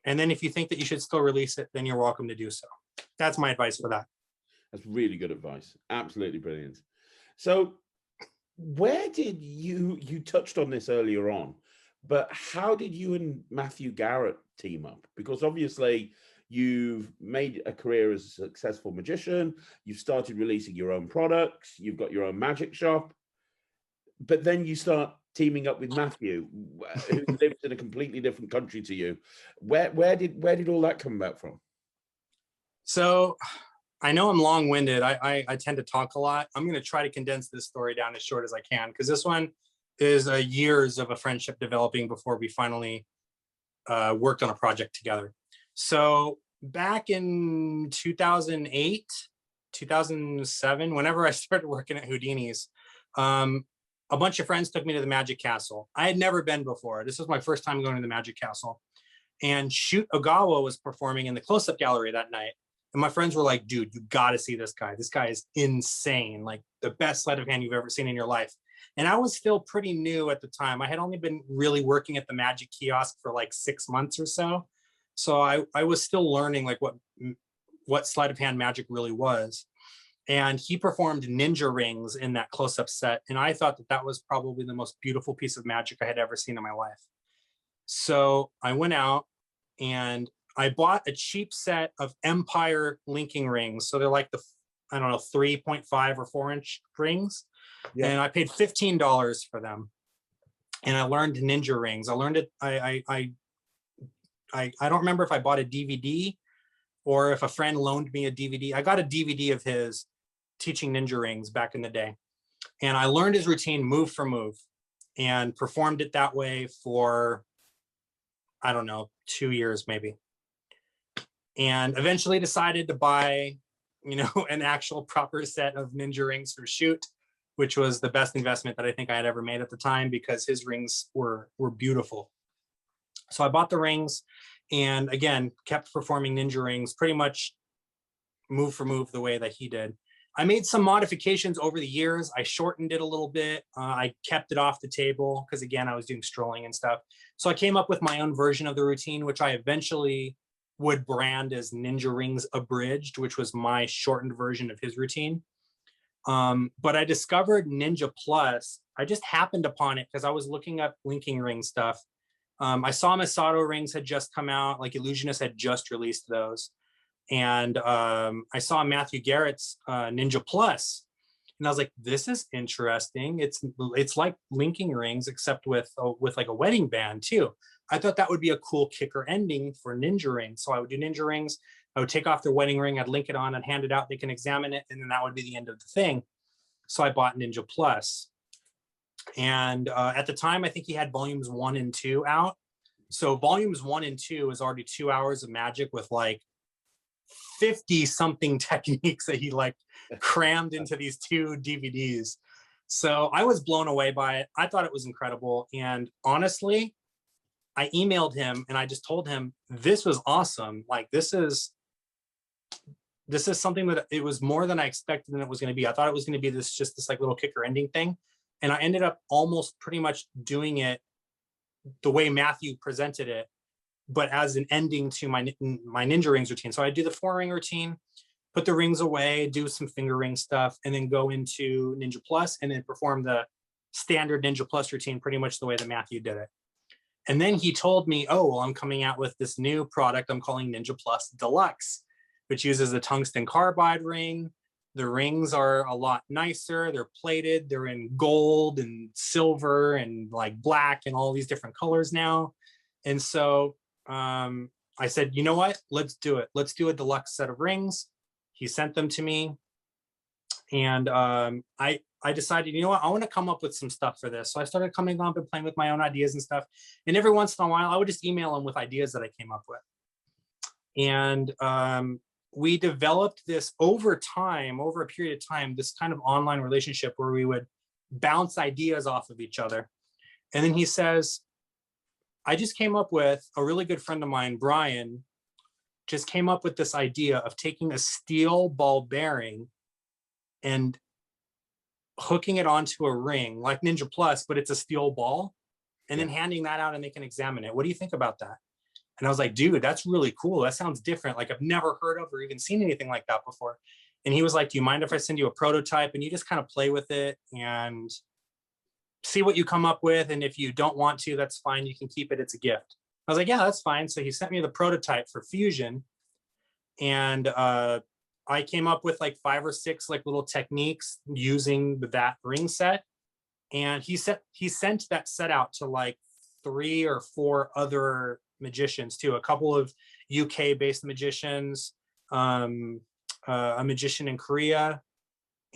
Speaker 2: And then if you think that you should still release it, then you're welcome to do so. That's my advice for that.
Speaker 1: That's really good advice. Absolutely brilliant. So where did you touched on this earlier on, but how did you and Matthew Garrett team up? Because obviously you've made a career as a successful magician. You've started releasing your own products. You've got your own magic shop. But then you start teaming up with Matthew, who lives in a completely different country to you. Where did all that come about from?
Speaker 2: So I know I'm long-winded. I tend to talk a lot. I'm going to try to condense this story down as short as I can, because this one is years of a friendship developing before we finally worked on a project together. So back in 2008, 2007, whenever I started working at Houdini's, a bunch of friends took me to the Magic Castle. I had never been before. This was my first time going to the Magic Castle. And Shoot Ogawa was performing in the close-up gallery that night. And my friends were like, dude, you got to see this guy. This guy is insane. Like the best sleight of hand you've ever seen in your life. And I was still pretty new at the time. I had only been really working at the Magic kiosk for like 6 months or so. So I was still learning like what sleight of hand magic really was. And he performed ninja rings in that close-up set. And I thought that that was probably the most beautiful piece of magic I had ever seen in my life. So I went out and I bought a cheap set of Empire linking rings. So they're like the, I don't know, 3.5 or 4-inch rings. Yeah. And I paid $15 for them. And I learned ninja rings. I learned it. I don't remember if I bought a DVD or if a friend loaned me a DVD. I got a DVD of his teaching ninja rings back in the day. And I learned his routine move for move and performed it that way for, I don't know, 2 years maybe. And eventually decided to buy, you know, an actual proper set of ninja rings for shoot, which was the best investment that I think I had ever made at the time because his rings were beautiful. So I bought the rings and again, kept performing ninja rings pretty much move for move the way that he did. I made some modifications over the years. I shortened it a little bit. I kept it off the table because again, I was doing strolling and stuff. So I came up with my own version of the routine, which I eventually would brand as Ninja Rings Abridged, which was my shortened version of his routine. But I discovered Ninja Plus. I just happened upon it because I was looking up linking ring stuff. I saw Masato rings had just come out, like Illusionist had just released those. And I saw Matthew Garrett's Ninja Plus. And I was like, this is interesting. It's like linking rings, except with like a wedding band too. I thought that would be a cool kicker ending for ninja rings. So I would do ninja rings. I would take off their wedding ring. I'd link it on and hand it out. They can examine it. And then that would be the end of the thing. So I bought Ninja Plus. And at the time, I think he had volumes 1 and 2 out. So volumes 1 and 2 is already 2 hours of magic with like 50 something techniques that he like crammed into these 2 DVDs. So I was blown away by it. I thought it was incredible. And honestly, I emailed him and I just told him, this was awesome. Like, this is something that it was more than I expected than it was going to be. I thought it was going to be this like little kicker ending thing. And I ended up almost pretty much doing it the way Matthew presented it, but as an ending to my ninja rings routine. So I do the 4-ring routine, put the rings away, do some finger ring stuff, and then go into Ninja Plus and then perform the standard Ninja Plus routine pretty much the way that Matthew did it. And then he told me, oh, well, I'm coming out with this new product I'm calling Ninja Plus Deluxe, which uses a tungsten carbide ring. The rings are a lot nicer. They're plated. They're in gold and silver and like black and all these different colors now. And so I said, you know what? Let's do it. Let's do a deluxe set of rings. He sent them to me. And I decided, you know what? I want to come up with some stuff for this. So I started coming up and playing with my own ideas and stuff. And every once in a while, I would just email him with ideas that I came up with. And we developed this over time, over a period of time, this kind of online relationship where we would bounce ideas off of each other. And then he says, I just came up with, a really good friend of mine, Brian, just came up with this idea of taking a steel ball bearing and hooking it onto a ring like Ninja Plus, but it's a steel ball, and then handing that out and they can examine it. What do you think about that? And I was like, dude, that's really cool. That sounds different. Like, I've never heard of or even seen anything like that before. And he was like, do you mind if I send you a prototype and you just kind of play with it and see what you come up with? And if you don't want to, that's fine. You can keep it. It's a gift. I was like, yeah, that's fine. So he sent me the prototype for Fusion. And I came up with like 5 or 6 like little techniques using that ring set. And he sent that set out to like 3 or 4 other magicians too, a couple of UK based magicians, a magician in Korea,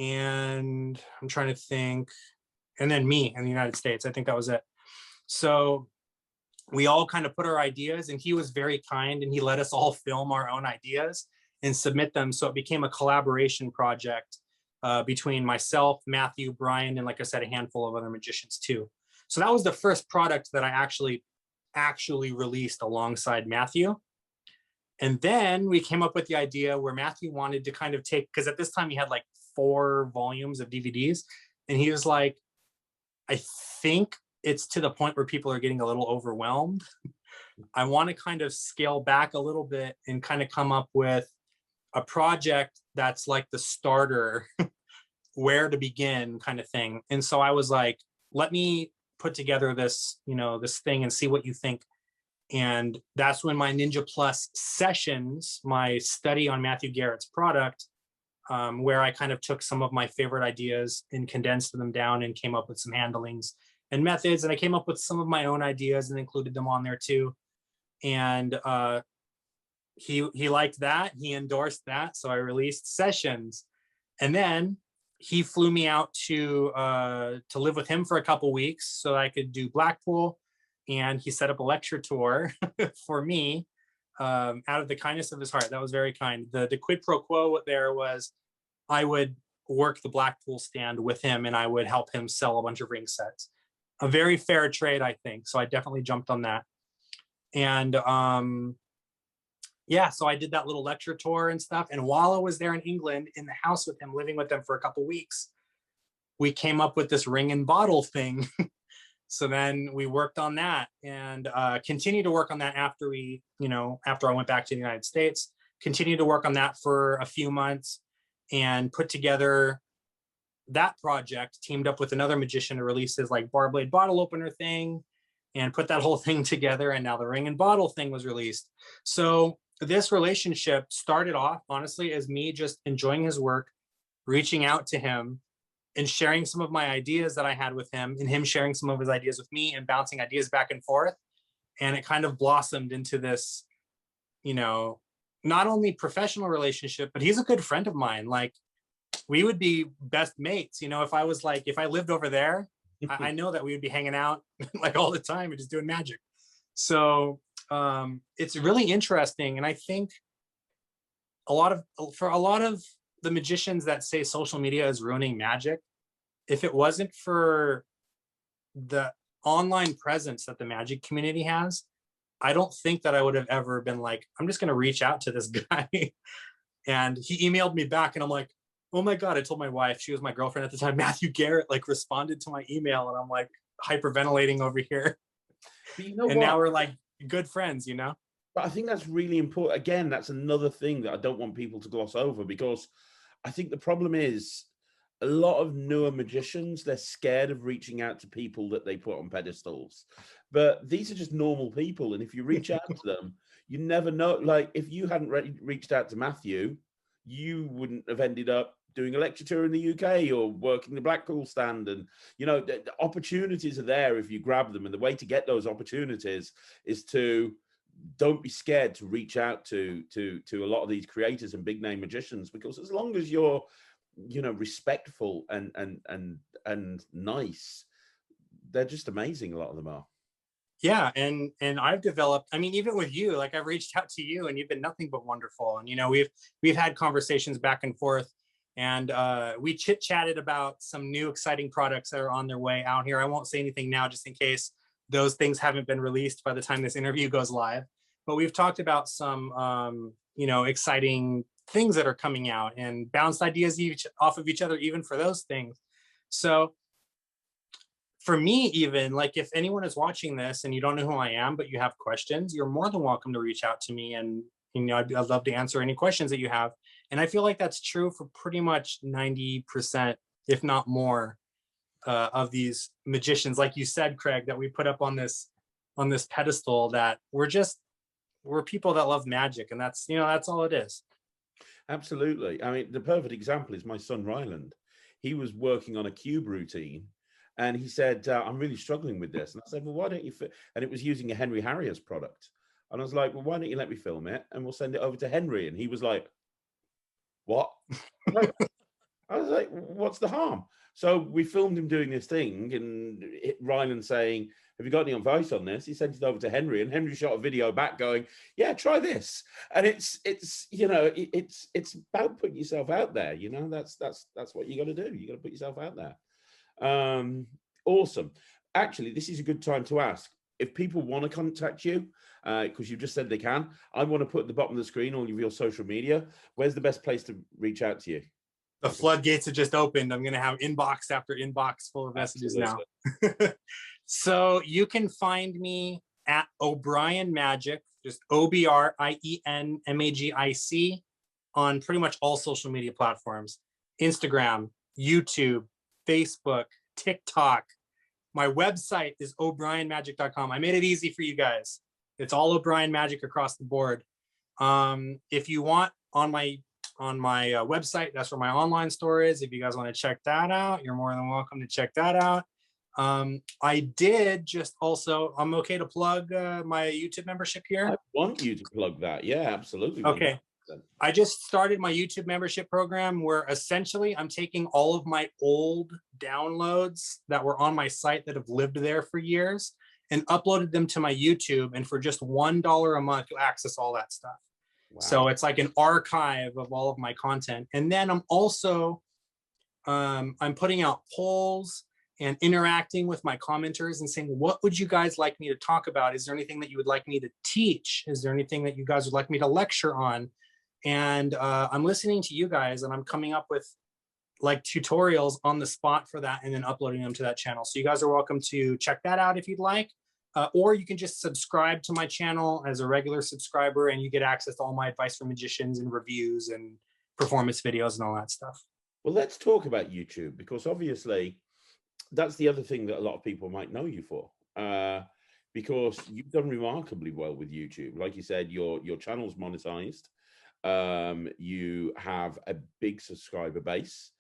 Speaker 2: and I'm trying to think, and then me in the United States. I think that was it. So we all kind of put our ideas, and he was very kind and he let us all film our own ideas and submit them. So it became a collaboration project between myself, Matthew, Brian, and like I said, a handful of other magicians too. So that was the first product that I actually released alongside Matthew. And then we came up with the idea where Matthew wanted to kind of take, because at this time he had like 4 volumes of DVDs, and he was like, I think it's to the point where people are getting a little overwhelmed. I want to kind of scale back a little bit and kind of come up with a project that's like the starter, where to begin kind of thing. And so I was like, let me put together this, this thing and see what you think. And that's when my Ninja Plus sessions, my study on Matthew Garrett's product, where I kind of took some of my favorite ideas and condensed them down and came up with some handlings and methods. And I came up with some of my own ideas and included them on there too. And he liked that. He endorsed that. So I released Sessions. And then he flew me out to live with him for a couple weeks so I could do Blackpool. And he set up a lecture tour for me out of the kindness of his heart. That was very kind. The quid pro quo there was I would work the Blackpool stand with him and I would help him sell a bunch of ring sets. A very fair trade, I think. So I definitely jumped on that. And yeah, so I did that little lecture tour and stuff. And while I was there in England in the house with him, living with them for a couple weeks, we came up with this ring and bottle thing. So then we worked on that and continued to work on that after after I went back to the United States, continued to work on that for a few months and put together that project, teamed up with another magician to release his like bar blade bottle opener thing and put that whole thing together. And now the ring and bottle thing was released. So this relationship started off honestly as me just enjoying his work, reaching out to him and sharing some of my ideas that I had with him and him sharing some of his ideas with me and bouncing ideas back and forth. And it kind of blossomed into this, not only professional relationship, but he's a good friend of mine. Like we would be best mates. If I lived over there, I know that we would be hanging out like all the time and just doing magic. So it's really interesting. And I think for a lot of the magicians that say social media is ruining magic, if it wasn't for the online presence that the magic community has, I don't think that I would have ever been like, I'm just going to reach out to this guy. And he emailed me back and I'm like, oh my God, I told my wife, she was my girlfriend at the time, Matthew Garrett, like responded to my email and I'm like hyperventilating over here.
Speaker 1: But you know
Speaker 2: and
Speaker 1: what?
Speaker 2: Now we're like good friends,
Speaker 1: But I think that's really important. Again, that's another thing that I don't want people to gloss over because I think the problem is a lot of newer magicians, they're scared of reaching out to people that they put on pedestals. But these are just normal people. And if you reach out to them, you never know. Like if you hadn't reached out to Matthew, you wouldn't have ended up doing a lecture tour in the UK or working the Blackpool stand. And, the opportunities are there if you grab them. And the way to get those opportunities is to don't be scared to reach out to a lot of these creators and big name magicians, because as long as you're respectful and nice, they're just amazing. A lot of them are.
Speaker 2: Yeah, and I've developed, I mean, even with you, like I've reached out to you and you've been nothing but wonderful. And we've had conversations back and forth, and we chit-chatted about some new exciting products that are on their way out here. I won't say anything now just in case those things haven't been released by the time this interview goes live. But we've talked about some exciting things that are coming out and bounced ideas off of each other even for those things. So for me, even like if anyone is watching this and you don't know who I am, but you have questions, you're more than welcome to reach out to me. And, I'd love to answer any questions that you have. And I feel like that's true for pretty much 90%, if not more, of these magicians, like you said, Craig, that we put up on this pedestal, that we're people that love magic. And that's all it is.
Speaker 1: Absolutely. I mean, the perfect example is my son, Ryland. He was working on a cube routine. And he said, I'm really struggling with this. And I said, well, why don't you? And it was using a Henry Harrier's product. And I was like, well, why don't you let me film it? And we'll send it over to Henry. And he was like, what? I was like, what's the harm? So we filmed him doing this thing and Ryland saying, have you got any advice on this? He sent it over to Henry and Henry shot a video back going, yeah, try this. And it's about putting yourself out there. That's what you got to do. You got to put yourself out there. Awesome. Actually, this is a good time to ask if people want to contact you, because you just said they can. I want to put at the bottom of the screen all of your social media. Where's the best place to reach out to you?
Speaker 2: The floodgates have just opened. I'm going to have inbox after inbox full of messages now. So you can find me at O'Brien Magic, just OBRIEN MAGIC, on pretty much all social media platforms: Instagram, YouTube, Facebook, TikTok. My website is o'brienmagic.com. I made it easy for you guys. It's all O'Brien Magic across the board. If you want, on my website, that's where my online store is. If you guys want to check that out, you're more than welcome to check that out. I did just also, I'm okay to plug my YouTube membership here.
Speaker 1: I want you to plug that. Yeah, absolutely.
Speaker 2: Okay. 100%. I just started my YouTube membership program where essentially I'm taking all of my old downloads that were on my site that have lived there for years and uploaded them to my YouTube. And for just $1 a month, you access all that stuff. Wow. So it's like an archive of all of my content. And then I'm also, I'm putting out polls and interacting with my commenters and saying, what would you guys like me to talk about? Is there anything that you would like me to teach? Is there anything that you guys would like me to lecture on? And I'm listening to you guys, and I'm coming up with like tutorials on the spot for that and then uploading them to that channel. So you guys are welcome to check that out if you'd like. Or you can just subscribe to my channel as a regular subscriber, and you get access to all my advice for magicians and reviews and performance videos and all that stuff.
Speaker 1: Well, let's talk about YouTube, because obviously that's the other thing that a lot of people might know you for, because you've done remarkably well with YouTube. Like you said, your channel's monetized. You have a big subscriber base.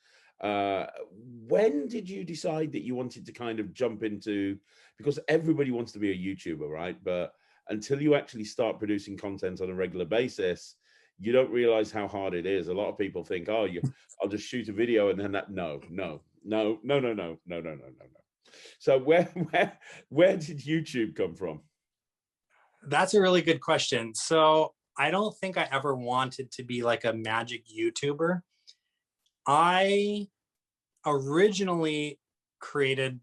Speaker 1: When did you decide that you wanted to kind of jump into, because everybody wants to be a YouTuber, right? But until you actually start producing content on a regular basis, you don't realize how hard it is. A lot of people think, oh, I'll just shoot a video and then that. No. So where did YouTube come from?
Speaker 2: That's a really good question. So I don't think I ever wanted to be like a magic YouTuber. I originally created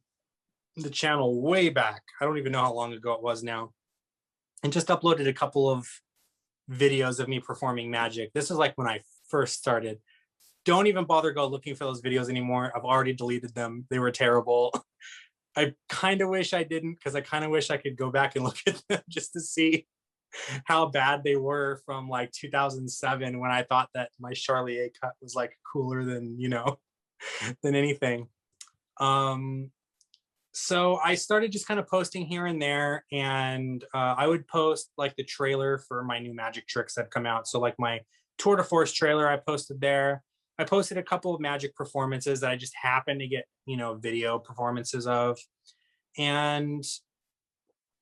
Speaker 2: the channel way back. I don't even know how long ago it was now, and just uploaded a couple of videos of me performing magic. This is like when I first started. Don't even bother go looking for those videos anymore. I've already deleted them. They were terrible. I kind of wish I didn't, because I kind of wish I could go back and look at them just to see how bad they were from like 2007, when I thought that my Charlier cut was like cooler than, you know, than anything. So I started just kind of posting here and there, and I would post like the trailer for my new magic tricks that come out. So like my Tour de Force trailer, I posted there. I posted a couple of magic performances that I just happened to get, you know, video performances of. And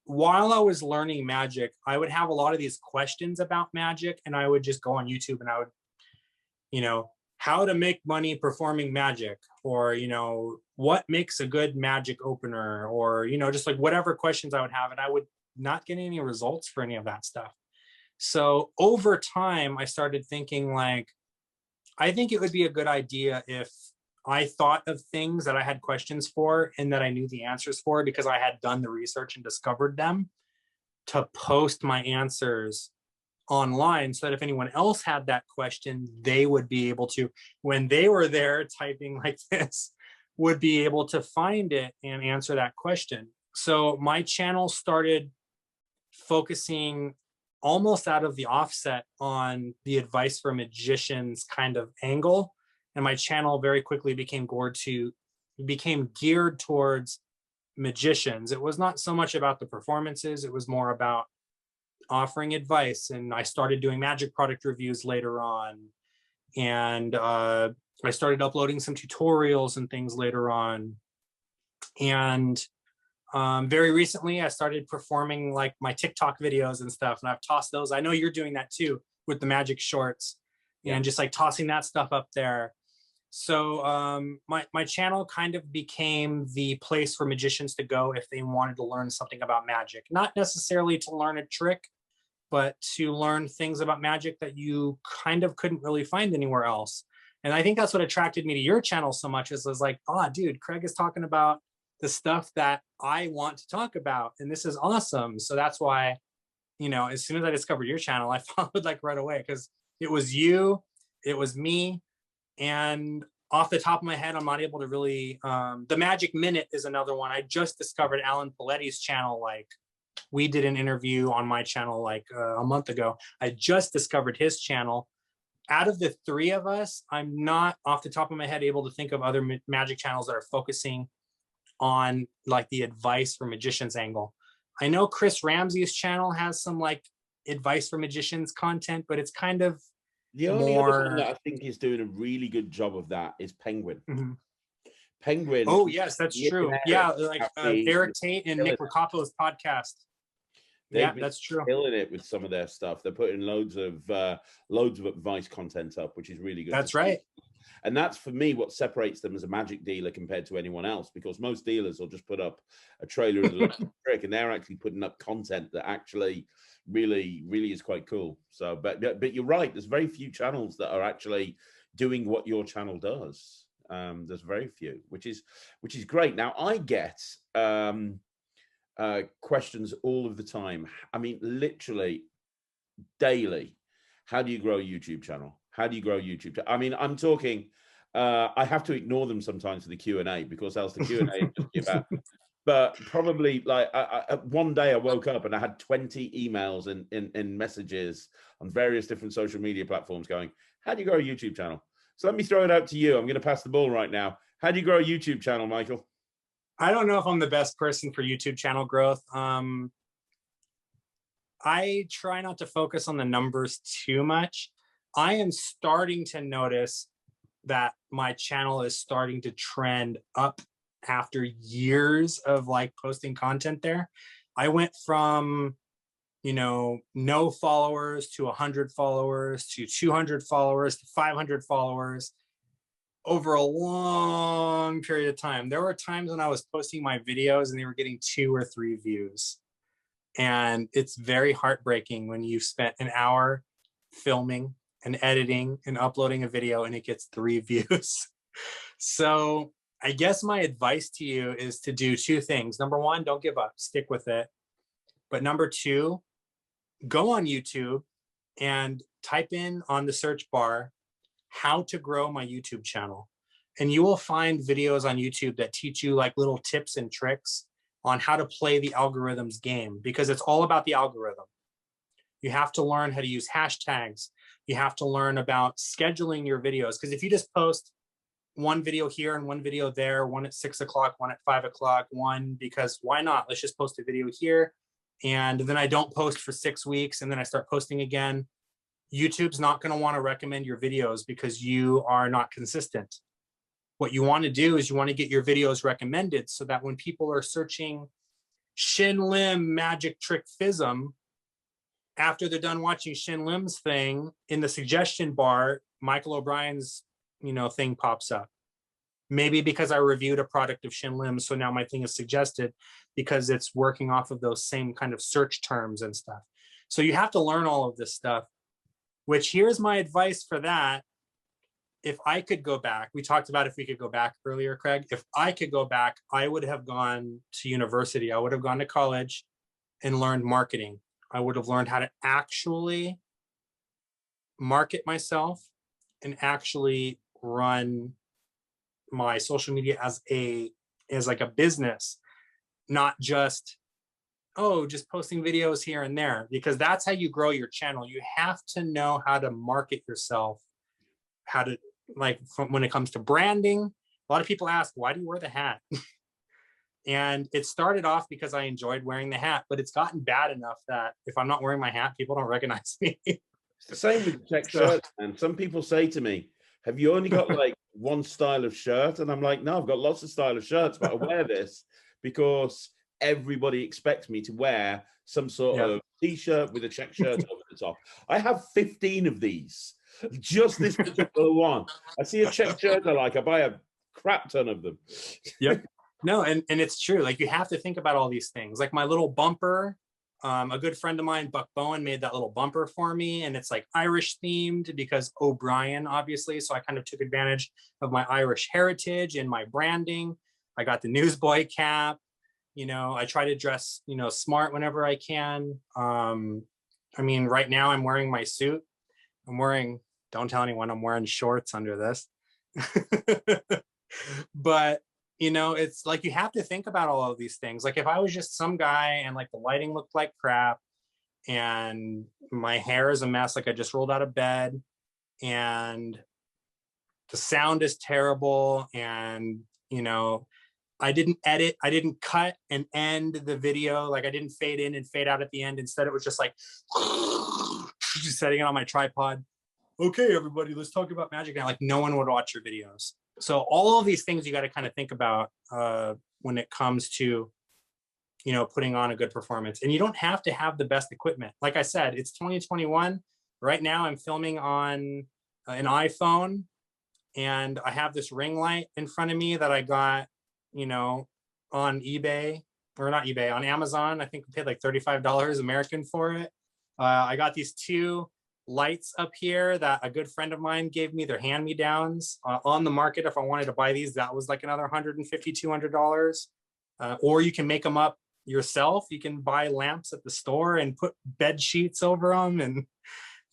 Speaker 2: while I was learning magic, I would have a lot of these questions about magic, and I would just go on YouTube and I would, you know, how to make money performing magic, or, you know, what makes a good magic opener, or, you know, just like whatever questions I would have, and I would not get any results for any of that stuff. So over time, I started thinking like, I think it would be a good idea if I thought of things that I had questions for and that I knew the answers for, because I had done the research and discovered them, to post my answers online, so that if anyone else had that question, they would be able to, when they were there typing like this, would be able to find it and answer that question. So my channel started focusing almost out of the offset on the advice for magicians kind of angle. And my channel very quickly became geared towards magicians. It was not so much about the performances, it was more about offering advice. And I started doing magic product reviews later on. And I started uploading some tutorials and things later on. And very recently, I started performing like my TikTok videos and stuff, and I've tossed those. I know you're doing that too with the magic shorts, and just like tossing that stuff up there. So my channel kind of became the place for magicians to go if they wanted to learn something about magic. Not necessarily to learn a trick, but to learn things about magic that you kind of couldn't really find anywhere else. And I think that's what attracted me to your channel so much, is was like, oh, dude, Craig is talking about the stuff that I want to talk about, and this is awesome. So that's why, you know, as soon as I discovered your channel, I followed like right away, because it was you, it was me, And off the top of my head, I'm not able to really, the Magic Minute is another one. I just discovered Alan Paletti's channel. Like, we did an interview on my channel like a month ago. I just discovered his channel. Out of the three of us, I'm not off the top of my head able to think of other magic channels that are focusing on like the advice for magicians angle. I know Chris Ramsey's channel has some like advice for magicians content, but it's kind of
Speaker 1: the only other one that I think is doing a really good job of that is Penguin. Penguin.
Speaker 2: Oh yes, that's true. Yeah, like Eric Tate and Nick Ricapo's podcast. Yeah, that's true.
Speaker 1: Killing it with some of their stuff. They're putting loads of advice content up, which is really good.
Speaker 2: That's right.
Speaker 1: And that's, for me, what separates them as a magic dealer compared to anyone else, because most dealers will just put up a trailer of the trick, and they're actually putting up content that actually really is quite cool. So, but you're right. There's very few channels that are actually doing what your channel does. There's very few, which is great. Now I get questions all of the time. I mean, literally daily. How do you grow a YouTube channel? How do you grow YouTube? I mean, I'm talking, I have to ignore them sometimes for the Q&A, because else the Q&A is just about, but probably like one day I woke up and I had 20 emails and messages on various different social media platforms going, how do you grow a YouTube channel? So let me throw it out to you. I'm going to pass the ball right now. How do you grow a YouTube channel, Michael?
Speaker 2: I don't know if I'm the best person for YouTube channel growth. I try not to focus on the numbers too much. I am starting to notice that my channel is starting to trend up after years of like posting content there. I went from, you know, no followers to 100 followers to 200 followers to 500 followers over a long period of time. There were times when I was posting my videos and they were getting 2 or 3 views. And it's very heartbreaking when you've spent an hour filming and editing and uploading a video and it gets 3 views. So I guess my advice to you is to do 2 things. Number 1, don't give up, stick with it. But number 2, go on YouTube and type in on the search bar, how to grow my YouTube channel. And you will find videos on YouTube that teach you like little tips and tricks on how to play the algorithm's game, because it's all about the algorithm. You have to learn how to use hashtags. You have to learn about scheduling your videos, because if you just post one video here and one video there, one at 6 o'clock, one at 5 o'clock, one because why not? Let's just post a video here. And then I don't post for 6 weeks and then I start posting again. YouTube's not going to want to recommend your videos because you are not consistent. What you want to do is you want to get your videos recommended so that when people are searching Shin Lim magic trick FISM, after they're done watching Shin Lim's thing, in the suggestion bar, Michael O'Brien's, you know, thing pops up. Maybe because I reviewed a product of Shin Lim, so now my thing is suggested because it's working off of those same kind of search terms and stuff. So you have to learn all of this stuff, which here's my advice for that. If I could go back, we talked about if we could go back earlier, Craig. If I could go back, I would have gone to university. I would have gone to college and learned marketing. I would have learned how to actually market myself and actually run my social media as like a business, not just, oh, just posting videos here and there, because that's how you grow your channel. You have to know how to market yourself, how to, like, when it comes to branding. A lot of people ask, why do you wear the hat? And it started off because I enjoyed wearing the hat, but it's gotten bad enough that if I'm not wearing my hat, people don't recognize me.
Speaker 1: It's the same with check shirts, and some people say to me, have you only got like one style of shirt? And I'm like, no, I've got lots of style of shirts, but I wear this because everybody expects me to wear some sort of t-shirt with a check shirt over the top. I have 15 of these, just this particular one. I see a check shirt I like, I buy a crap ton of them.
Speaker 2: Yep. No, and it's true. Like, you have to think about all these things. Like my little bumper, a good friend of mine, Buck Bowen, made that little bumper for me, and it's like Irish themed because O'Brien, obviously. So I kind of took advantage of my Irish heritage and my branding. I got the newsboy cap. You know, I try to dress, you know, smart whenever I can. I mean, right now I'm wearing my suit. I'm wearing, don't tell anyone, I'm wearing shorts under this. But you know, it's like you have to think about all of these things. Like if I was just some guy and like the lighting looked like crap and my hair is a mess, like I just rolled out of bed, and the sound is terrible, and you know, I didn't edit, I didn't cut and end the video, like I didn't fade in and fade out at the end. Instead, it was just like just setting it on my tripod. Okay, everybody, let's talk about magic now. Like no one would watch your videos. So all of these things you got to kind of think about when it comes to, you know, putting on a good performance. And you don't have to have the best equipment. Like I said, it's 2021. Right now I'm filming on an iPhone, and I have this ring light in front of me that I got, you know, on eBay, or not eBay, on Amazon. I think I paid like $35 American for it. I got these two lights up here that a good friend of mine gave me. They're hand-me-downs on the market. If I wanted to buy these, that was like another $150, $200. Or you can make them up yourself. You can buy lamps at the store and put bed sheets over them, and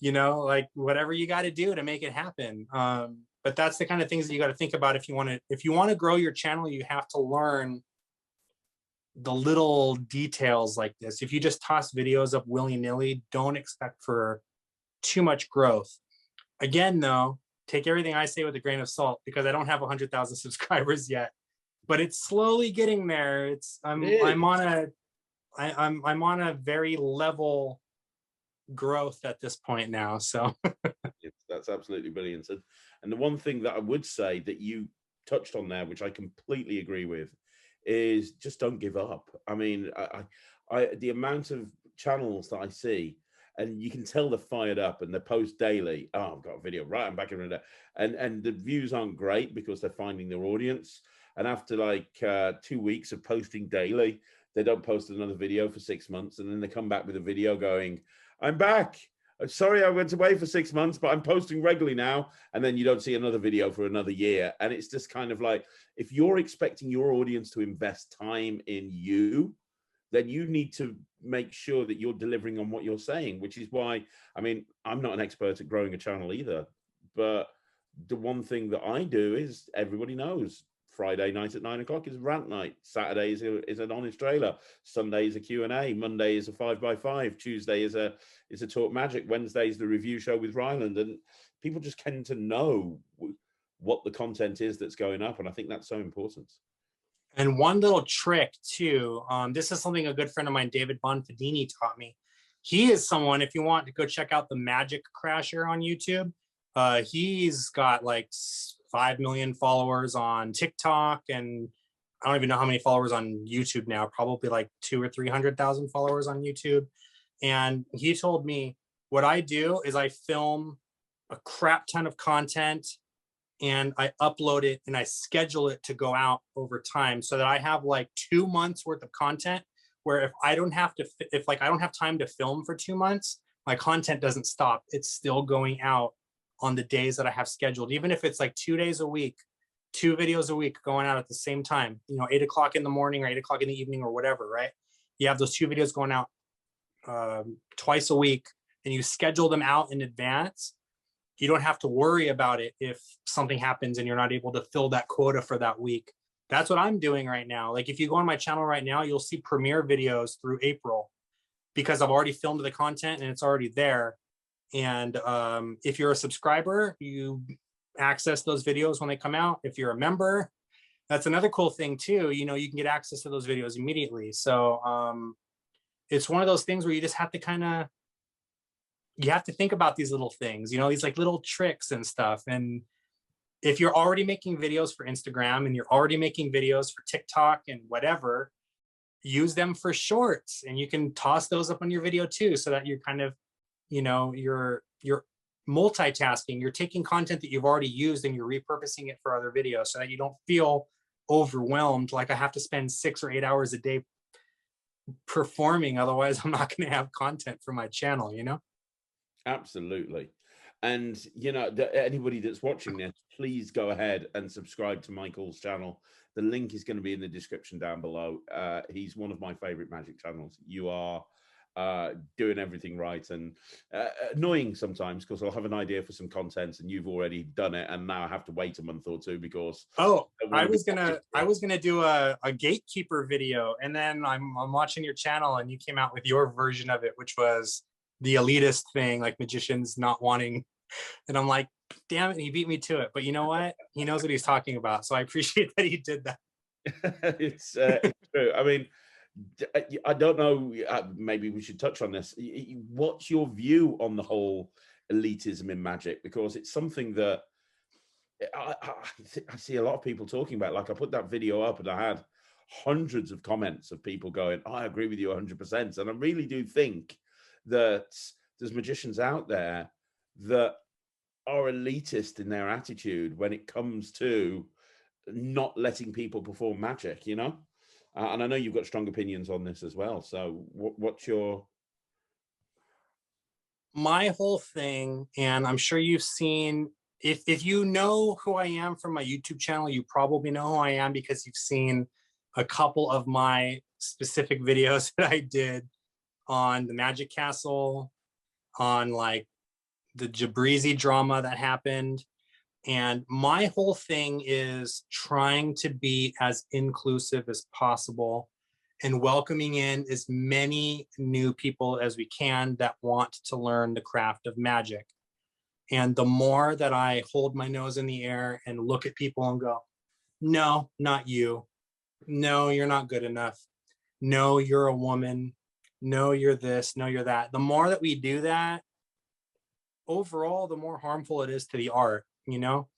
Speaker 2: you know, like whatever you got to do to make it happen. But that's the kind of things that you got to think about if you want to grow your channel. You have to learn the little details like this. If you just toss videos up willy-nilly, don't expect for too much growth. Again, though, take everything I say with a grain of salt, because I don't have 100,000 subscribers yet, but it's slowly getting there. I'm on a very level growth at this point now. So
Speaker 1: that's absolutely brilliant. And the one thing that I would say that you touched on there, which I completely agree with, is just don't give up. I mean, I the amount of channels that I see, and you can tell they're fired up and they post daily. Oh, I've got a video, right, I'm back in there. And the views aren't great because they're finding their audience. And after like 2 weeks of posting daily, they don't post another video for 6 months. And then they come back with a video going, I'm back. Sorry, I went away for 6 months, but I'm posting regularly now. And then you don't see another video for another year. And it's just kind of like, if you're expecting your audience to invest time in you, then you need to make sure that you're delivering on what you're saying, which is why, I mean, I'm not an expert at growing a channel either, but the one thing that I do is, everybody knows, Friday night at 9 o'clock is rant night. Saturday is an honest trailer. Sunday is a Q&A. Monday is a 5x5. Tuesday is a Talk Magic. Wednesday is the review show with Ryland. And people just tend to know what the content is that's going up. And I think that's so important.
Speaker 2: And one little trick too, this is something a good friend of mine, David Bonfadini, taught me. He is someone, if you want to go check out the Magic Crasher on YouTube, he's got like 5 million followers on TikTok, and I don't even know how many followers on YouTube now, probably like 200,000 or 300,000 followers on YouTube. And he told me, what I do is I film a crap ton of content and I upload it and I schedule it to go out over time, so that I have like 2 months worth of content, where if I don't have time to film for 2 months, my content doesn't stop. It's still going out on the days that I have scheduled, even if it's like 2 days a week, 2 videos a week going out at the same time, you know, 8 o'clock in the morning or 8 o'clock in the evening or whatever, right? You have those 2 videos going out twice a week, and you schedule them out in advance. You don't have to worry about it if something happens and you're not able to fill that quota for that week. That's what I'm doing right now. Like if you go on my channel right now, you'll see premiere videos through April, because I've already filmed the content and it's already there. And if you're a subscriber, you access those videos when they come out. If you're a member, that's another cool thing too. You know, you can get access to those videos immediately. So it's one of those things where you just have to you have to think about these little things, you know, these like little tricks and stuff. And if you're already making videos for Instagram and you're already making videos for TikTok and whatever, use them for shorts, and you can toss those up on your video too, so that you're kind of, you know, you're multitasking. You're taking content that you've already used and you're repurposing it for other videos, so that you don't feel overwhelmed, like I have to spend 6 or 8 hours a day performing, otherwise I'm not going to have content for my channel, you know?
Speaker 1: Absolutely. And, you know, anybody that's watching this, please go ahead and subscribe to Michael's channel. The link is going to be in the description down below. He's one of my favorite magic channels. You are doing everything right, and annoying sometimes because I'll have an idea for some content and you've already done it, and now I have to wait a month or two because
Speaker 2: I was gonna do a gatekeeper video, and then I'm watching your channel and you came out with your version of it, which was the elitist thing, like magicians not wanting, and I'm like, damn it, he beat me to it. But you know what, he knows what he's talking about, so I appreciate that he did that.
Speaker 1: It's true. I mean, I don't know, maybe we should touch on this. What's your view on the whole elitism in magic? Because it's something that I see a lot of people talking about. Like, I put that video up and I had hundreds of comments of people going, oh, I agree with you 100%. And I really do think that there's magicians out there that are elitist in their attitude when it comes to not letting people perform magic, you know? And I know you've got strong opinions on this as well. So what's your...
Speaker 2: My whole thing, and I'm sure you've seen, if you know who I am from my YouTube channel, you probably know who I am because you've seen a couple of my specific videos that I did on the Magic Castle, on like the Jabrizi drama that happened. And my whole thing is trying to be as inclusive as possible and welcoming in as many new people as we can that want to learn the craft of magic. And the more that I hold my nose in the air and look at people and go, no, not you. No, you're not good enough. No, you're a woman. No, you're this. No, you're that. The more that we do that, overall, the more harmful it is to the art, you know?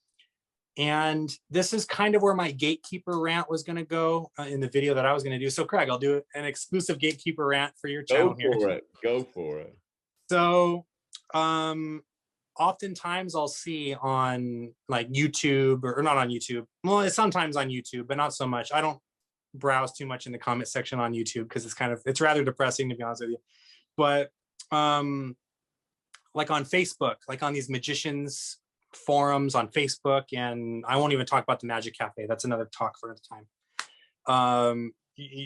Speaker 2: And this is kind of where my gatekeeper rant was going to go in the video that I was going to do. So Craig, I'll do an exclusive gatekeeper rant for your channel here.
Speaker 1: Go for it.
Speaker 2: So oftentimes I'll see on like YouTube or not on YouTube. Well, it's sometimes on YouTube, but not so much. I don't browse too much in the comment section on YouTube because it's rather depressing, to be honest with you. But like on Facebook, like on these magicians forums on Facebook, and I won't even talk about the Magic Cafe. That's another talk for another time.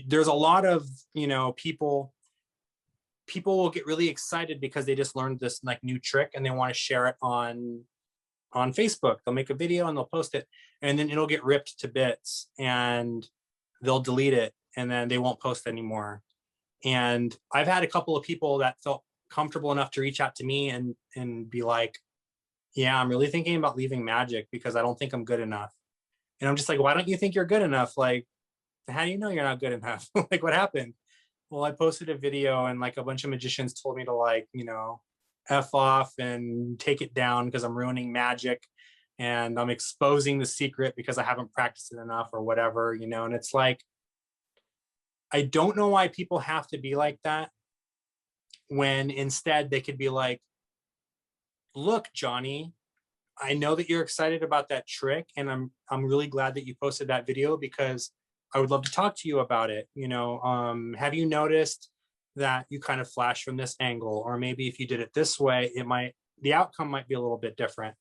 Speaker 2: There's a lot of, you know, people will get really excited because they just learned this like new trick and they want to share it on Facebook. They'll make a video and they'll post it, and then it'll get ripped to bits and they'll delete it and then they won't post anymore. And I've had a couple of people that felt comfortable enough to reach out to me and be like, yeah, I'm really thinking about leaving magic because I don't think I'm good enough. And I'm just like, why don't you think you're good enough? Like, how do you know you're not good enough? Like, what happened? Well, I posted a video and like a bunch of magicians told me to, like, you know, F off and take it down because I'm ruining magic and I'm exposing the secret because I haven't practiced it enough or whatever, you know. And it's like, I don't know why people have to be like that when instead they could be like, look, Johnny, I know that you're excited about that trick and I'm really glad that you posted that video because I would love to talk to you about it. You know, have you noticed that you kind of flash from this angle, or maybe if you did it this way, the outcome might be a little bit different,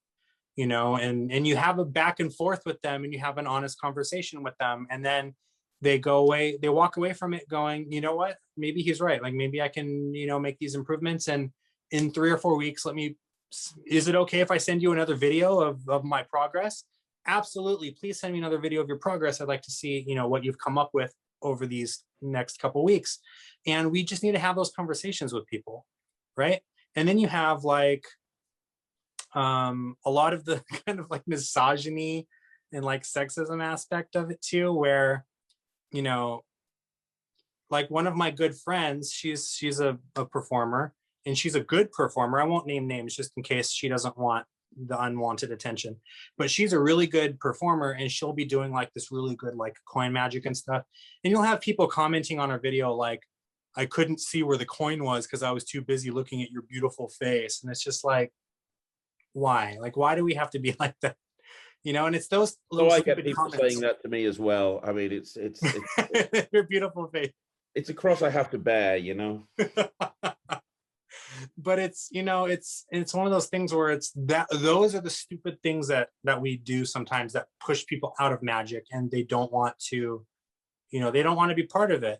Speaker 2: you know, and you have a back and forth with them and you have an honest conversation with them. And then they walk away from it going, you know what, maybe he's right. Like, maybe I can, you know, make these improvements. And in 3 or 4 weeks, is it okay if I send you another video of my progress? Absolutely. Please send me another video of your progress. I'd like to see, you know, what you've come up with over these next couple of weeks. And we just need to have those conversations with people, right? And then you have like a lot of the kind of like misogyny and like sexism aspect of it too, where, you know, like one of my good friends, she's a performer, and she's a good performer. I won't name names just in case she doesn't want the unwanted attention, but she's a really good performer and she'll be doing like this really good like coin magic and stuff. And you'll have people commenting on her video like, I couldn't see where the coin was because I was too busy looking at your beautiful face. And it's just like, why? Like, why do we have to be like that? You know, and it's those little
Speaker 1: I get people
Speaker 2: comments
Speaker 1: saying that to me as well. I mean, it's
Speaker 2: your beautiful face.
Speaker 1: It's a cross I have to bear, you know.
Speaker 2: But it's, you know, it's one of those things where it's that those are the stupid things that we do sometimes that push people out of magic, and they don't want to, you know, they don't want to be part of it.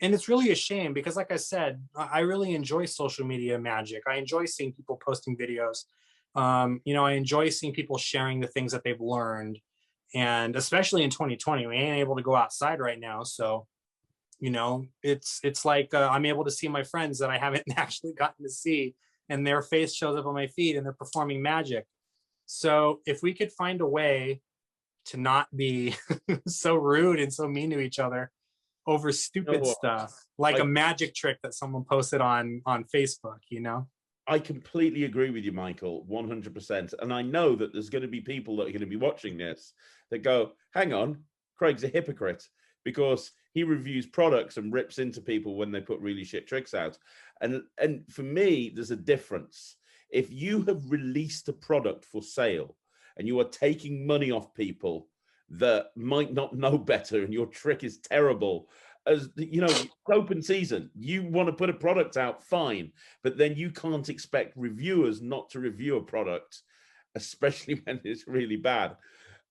Speaker 2: And it's really a shame because, like I said, I really enjoy social media magic. I enjoy seeing people posting videos. You know, I enjoy seeing people sharing the things that they've learned. And especially in 2020, we ain't able to go outside right now. So, you know, it's like I'm able to see my friends that I haven't actually gotten to see, and their face shows up on my feed and they're performing magic. So if we could find a way to not be so rude and so mean to each other over
Speaker 1: You know
Speaker 2: stupid
Speaker 1: what?
Speaker 2: stuff, like
Speaker 1: I
Speaker 2: a magic trick that someone posted on Facebook, you know?
Speaker 1: I completely agree with you, Michael, 100%. And I know that there's going to be people that are going to be watching this that go, hang on, Craig's a hypocrite because he reviews products and rips into people when they put really shit tricks out. And for me, there's a difference. If you have released a product for sale and you are taking money off people that might not know better and your trick is terrible, as you know, open season, you want to put a product out, fine, but then you can't expect reviewers not to review a product, especially when it's really bad.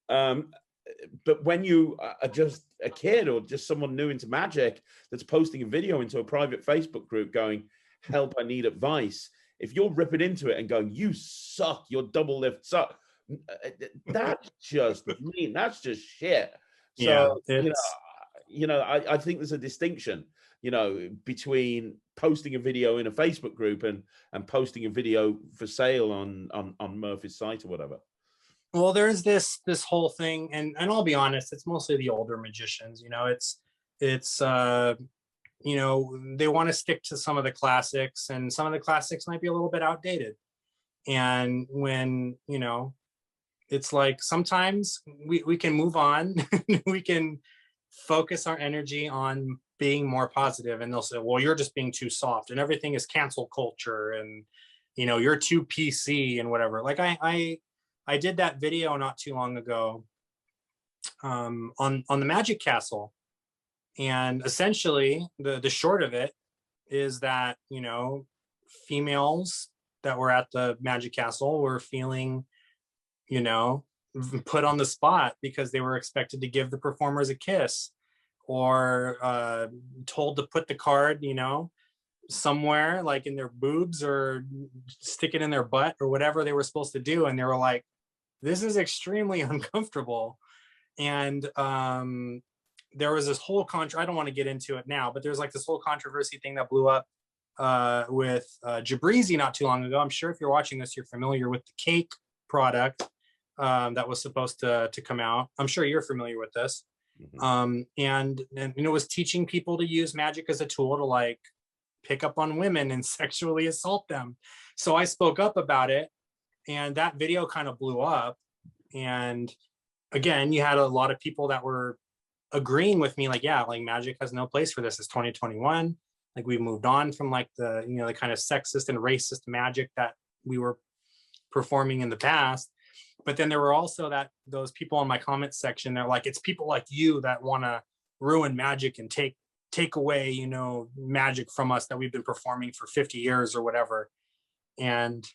Speaker 1: But when you are just a kid or just someone new into magic that's posting a video into a private Facebook group going, help, I need advice, if you're ripping into it and going, you suck, your double lift suck, that's just mean, that's just shit.
Speaker 2: Yeah,
Speaker 1: So I think there's a distinction, between posting a video in a Facebook group and posting a video for sale on Murphy's site or whatever.
Speaker 2: well, there's this whole thing, and I'll be honest, it's mostly the older magicians, it's they want to stick to some of the classics, and some of the classics might be a little bit outdated. And when, it's like sometimes we can move on, we can focus our energy on being more positive, and they'll say, well, you're just being too soft and everything is cancel culture, and you're too PC and whatever. Like I did that video not too long ago on the Magic Castle, and essentially the short of it is that females that were at the Magic Castle were feeling put on the spot because they were expected to give the performers a kiss, or told to put the card somewhere like in their boobs or stick it in their butt or whatever they were supposed to do, and they were like, this is extremely uncomfortable. And there was this whole I don't want to get into it now, but there's like this whole controversy thing that blew up with Jabrizi not too long ago. I'm sure if you're watching this, you're familiar with the cake product that was supposed to come out. I'm sure you're familiar with this. Mm-hmm. And it was teaching people to use magic as a tool to like pick up on women and sexually assault them. So I spoke up about it, and that video kind of blew up. And again, you had a lot of people that were agreeing with me, like, yeah, like magic has no place for this. It's 2021. Like we moved on from like the the kind of sexist and racist magic that we were performing in the past. But then there were also those people in my comment section, they're like, it's people like you that want to ruin magic and take away magic from us that we've been performing for 50 years or whatever. And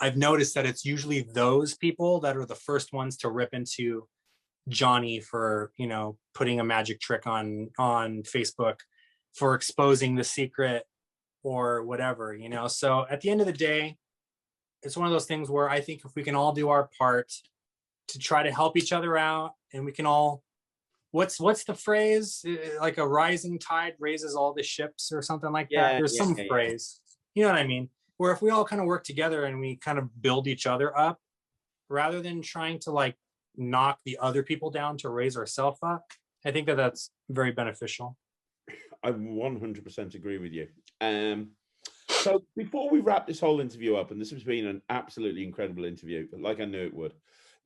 Speaker 2: I've noticed that it's usually those people that are the first ones to rip into Johnny for putting a magic trick on Facebook, for exposing the secret or whatever. So at the end of the day, it's one of those things where I think if we can all do our part to try to help each other out, and we can all, what's the phrase, like a rising tide raises all the ships or something like that. There's some phrase, you know what I mean, where if we all kind of work together and we kind of build each other up rather than trying to like knock the other people down to raise ourselves up, I think that's very beneficial.
Speaker 1: I 100% agree with you. So before we wrap this whole interview up, and this has been an absolutely incredible interview, like I knew it would,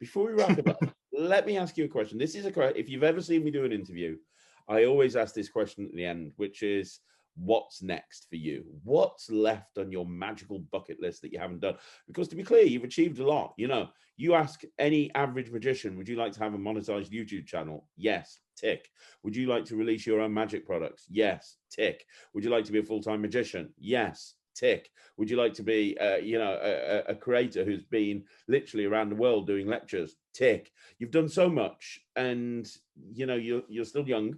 Speaker 1: before we wrap it up, let me ask you a question. This is a question, if you've ever seen me do an interview, I always ask this question at the end, which is, what's next for you? What's left on your magical bucket list that you haven't done? Because to be clear, you've achieved a lot. You ask any average magician, would you like to have a monetized YouTube channel? Yes, tick. Would you like to release your own magic products? Yes, tick. Would you like to be a full-time magician? Yes, tick. Would you like to be a creator who's been literally around the world doing lectures? Tick. You've done so much, and you're still young.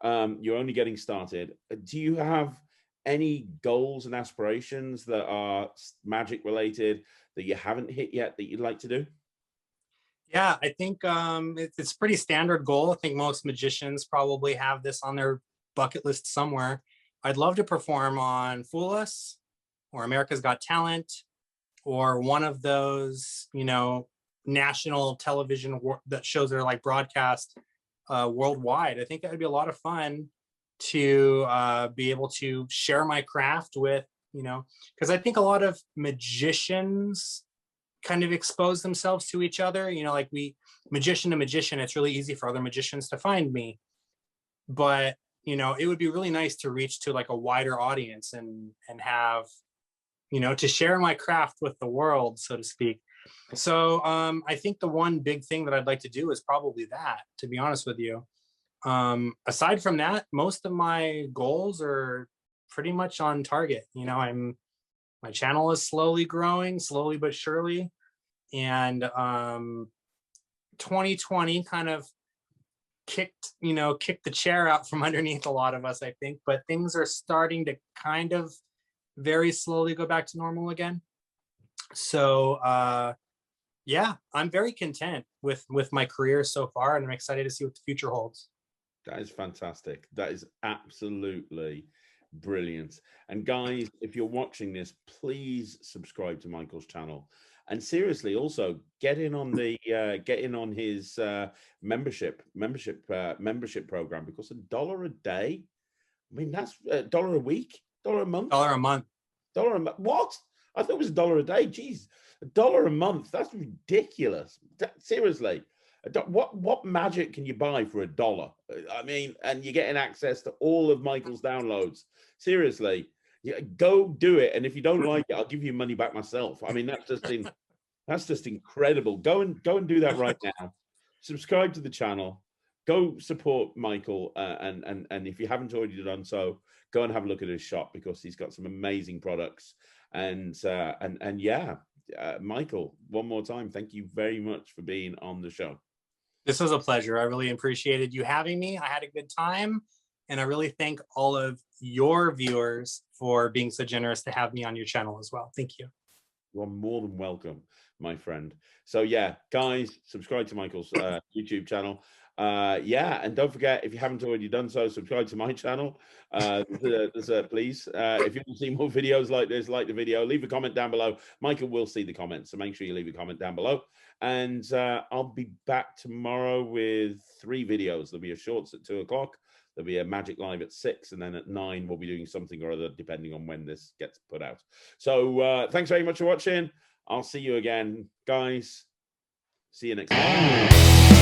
Speaker 1: You're only getting started. Do you have any goals and aspirations that are magic related that you haven't hit yet that you'd like to do?
Speaker 2: Yeah, I think it's a pretty standard goal. I think most magicians probably have this on their bucket list somewhere. I'd love to perform on Fool Us or America's Got Talent or one of those, you know, national television that shows that are like broadcast worldwide. I think that would be a lot of fun to be able to share my craft with, you know, because I think a lot of magicians kind of expose themselves to each other, you know, like magician to magician, it's really easy for other magicians to find me, but you know, it would be really nice to reach to like a wider audience and have, you know, to share my craft with the world, so to speak. So I think the one big thing that I'd like to do is probably that, to be honest with you. Aside from that, most of my goals are pretty much on target. You know, my channel is slowly growing, slowly but surely. And 2020 kind of kicked the chair out from underneath a lot of us, I think, but things are starting to kind of very slowly go back to normal again. So yeah, I'm very content with my career so far, and I'm excited to see what the future holds.
Speaker 1: That is fantastic. That is absolutely brilliant. And guys, if you're watching this, please subscribe to Michael's channel. And seriously, also get in on his membership program, because $1 a day, I mean, that's $1 a week, $1 a month,
Speaker 2: $1 a month,
Speaker 1: $1 a month. What? I thought it was $1 a day. Jeez, $1 a month. That's ridiculous. Seriously. What magic can you buy for $1? I mean, and you're getting access to all of Michael's downloads. Seriously, go do it. And if you don't like it, I'll give you money back myself. I mean, that's just incredible. Go and do that right now. Subscribe to the channel. Go support Michael, and if you haven't already done so, go and have a look at his shop, because he's got some amazing products. And yeah, Michael, one more time, thank you very much for being on the show.
Speaker 2: This was a pleasure. I really appreciated you having me. I had a good time, and I really thank all of your viewers for being so generous to have me on your channel as well. Thank you.
Speaker 1: You are more than welcome, my friend. So yeah, guys, subscribe to Michael's YouTube channel. Yeah, and don't forget, if you haven't already done so, subscribe to my channel. Please, if you want to see more videos like this, like the video, leave a comment down below. Michael will see the comments, so make sure you leave a comment down below. And I'll be back tomorrow with 3 videos. There'll be a shorts at 2 o'clock. There'll be a Magic Live at 6, and then at 9 we'll be doing something or other, depending on when this gets put out. So thanks very much for watching. I'll see you again, guys. See you next time.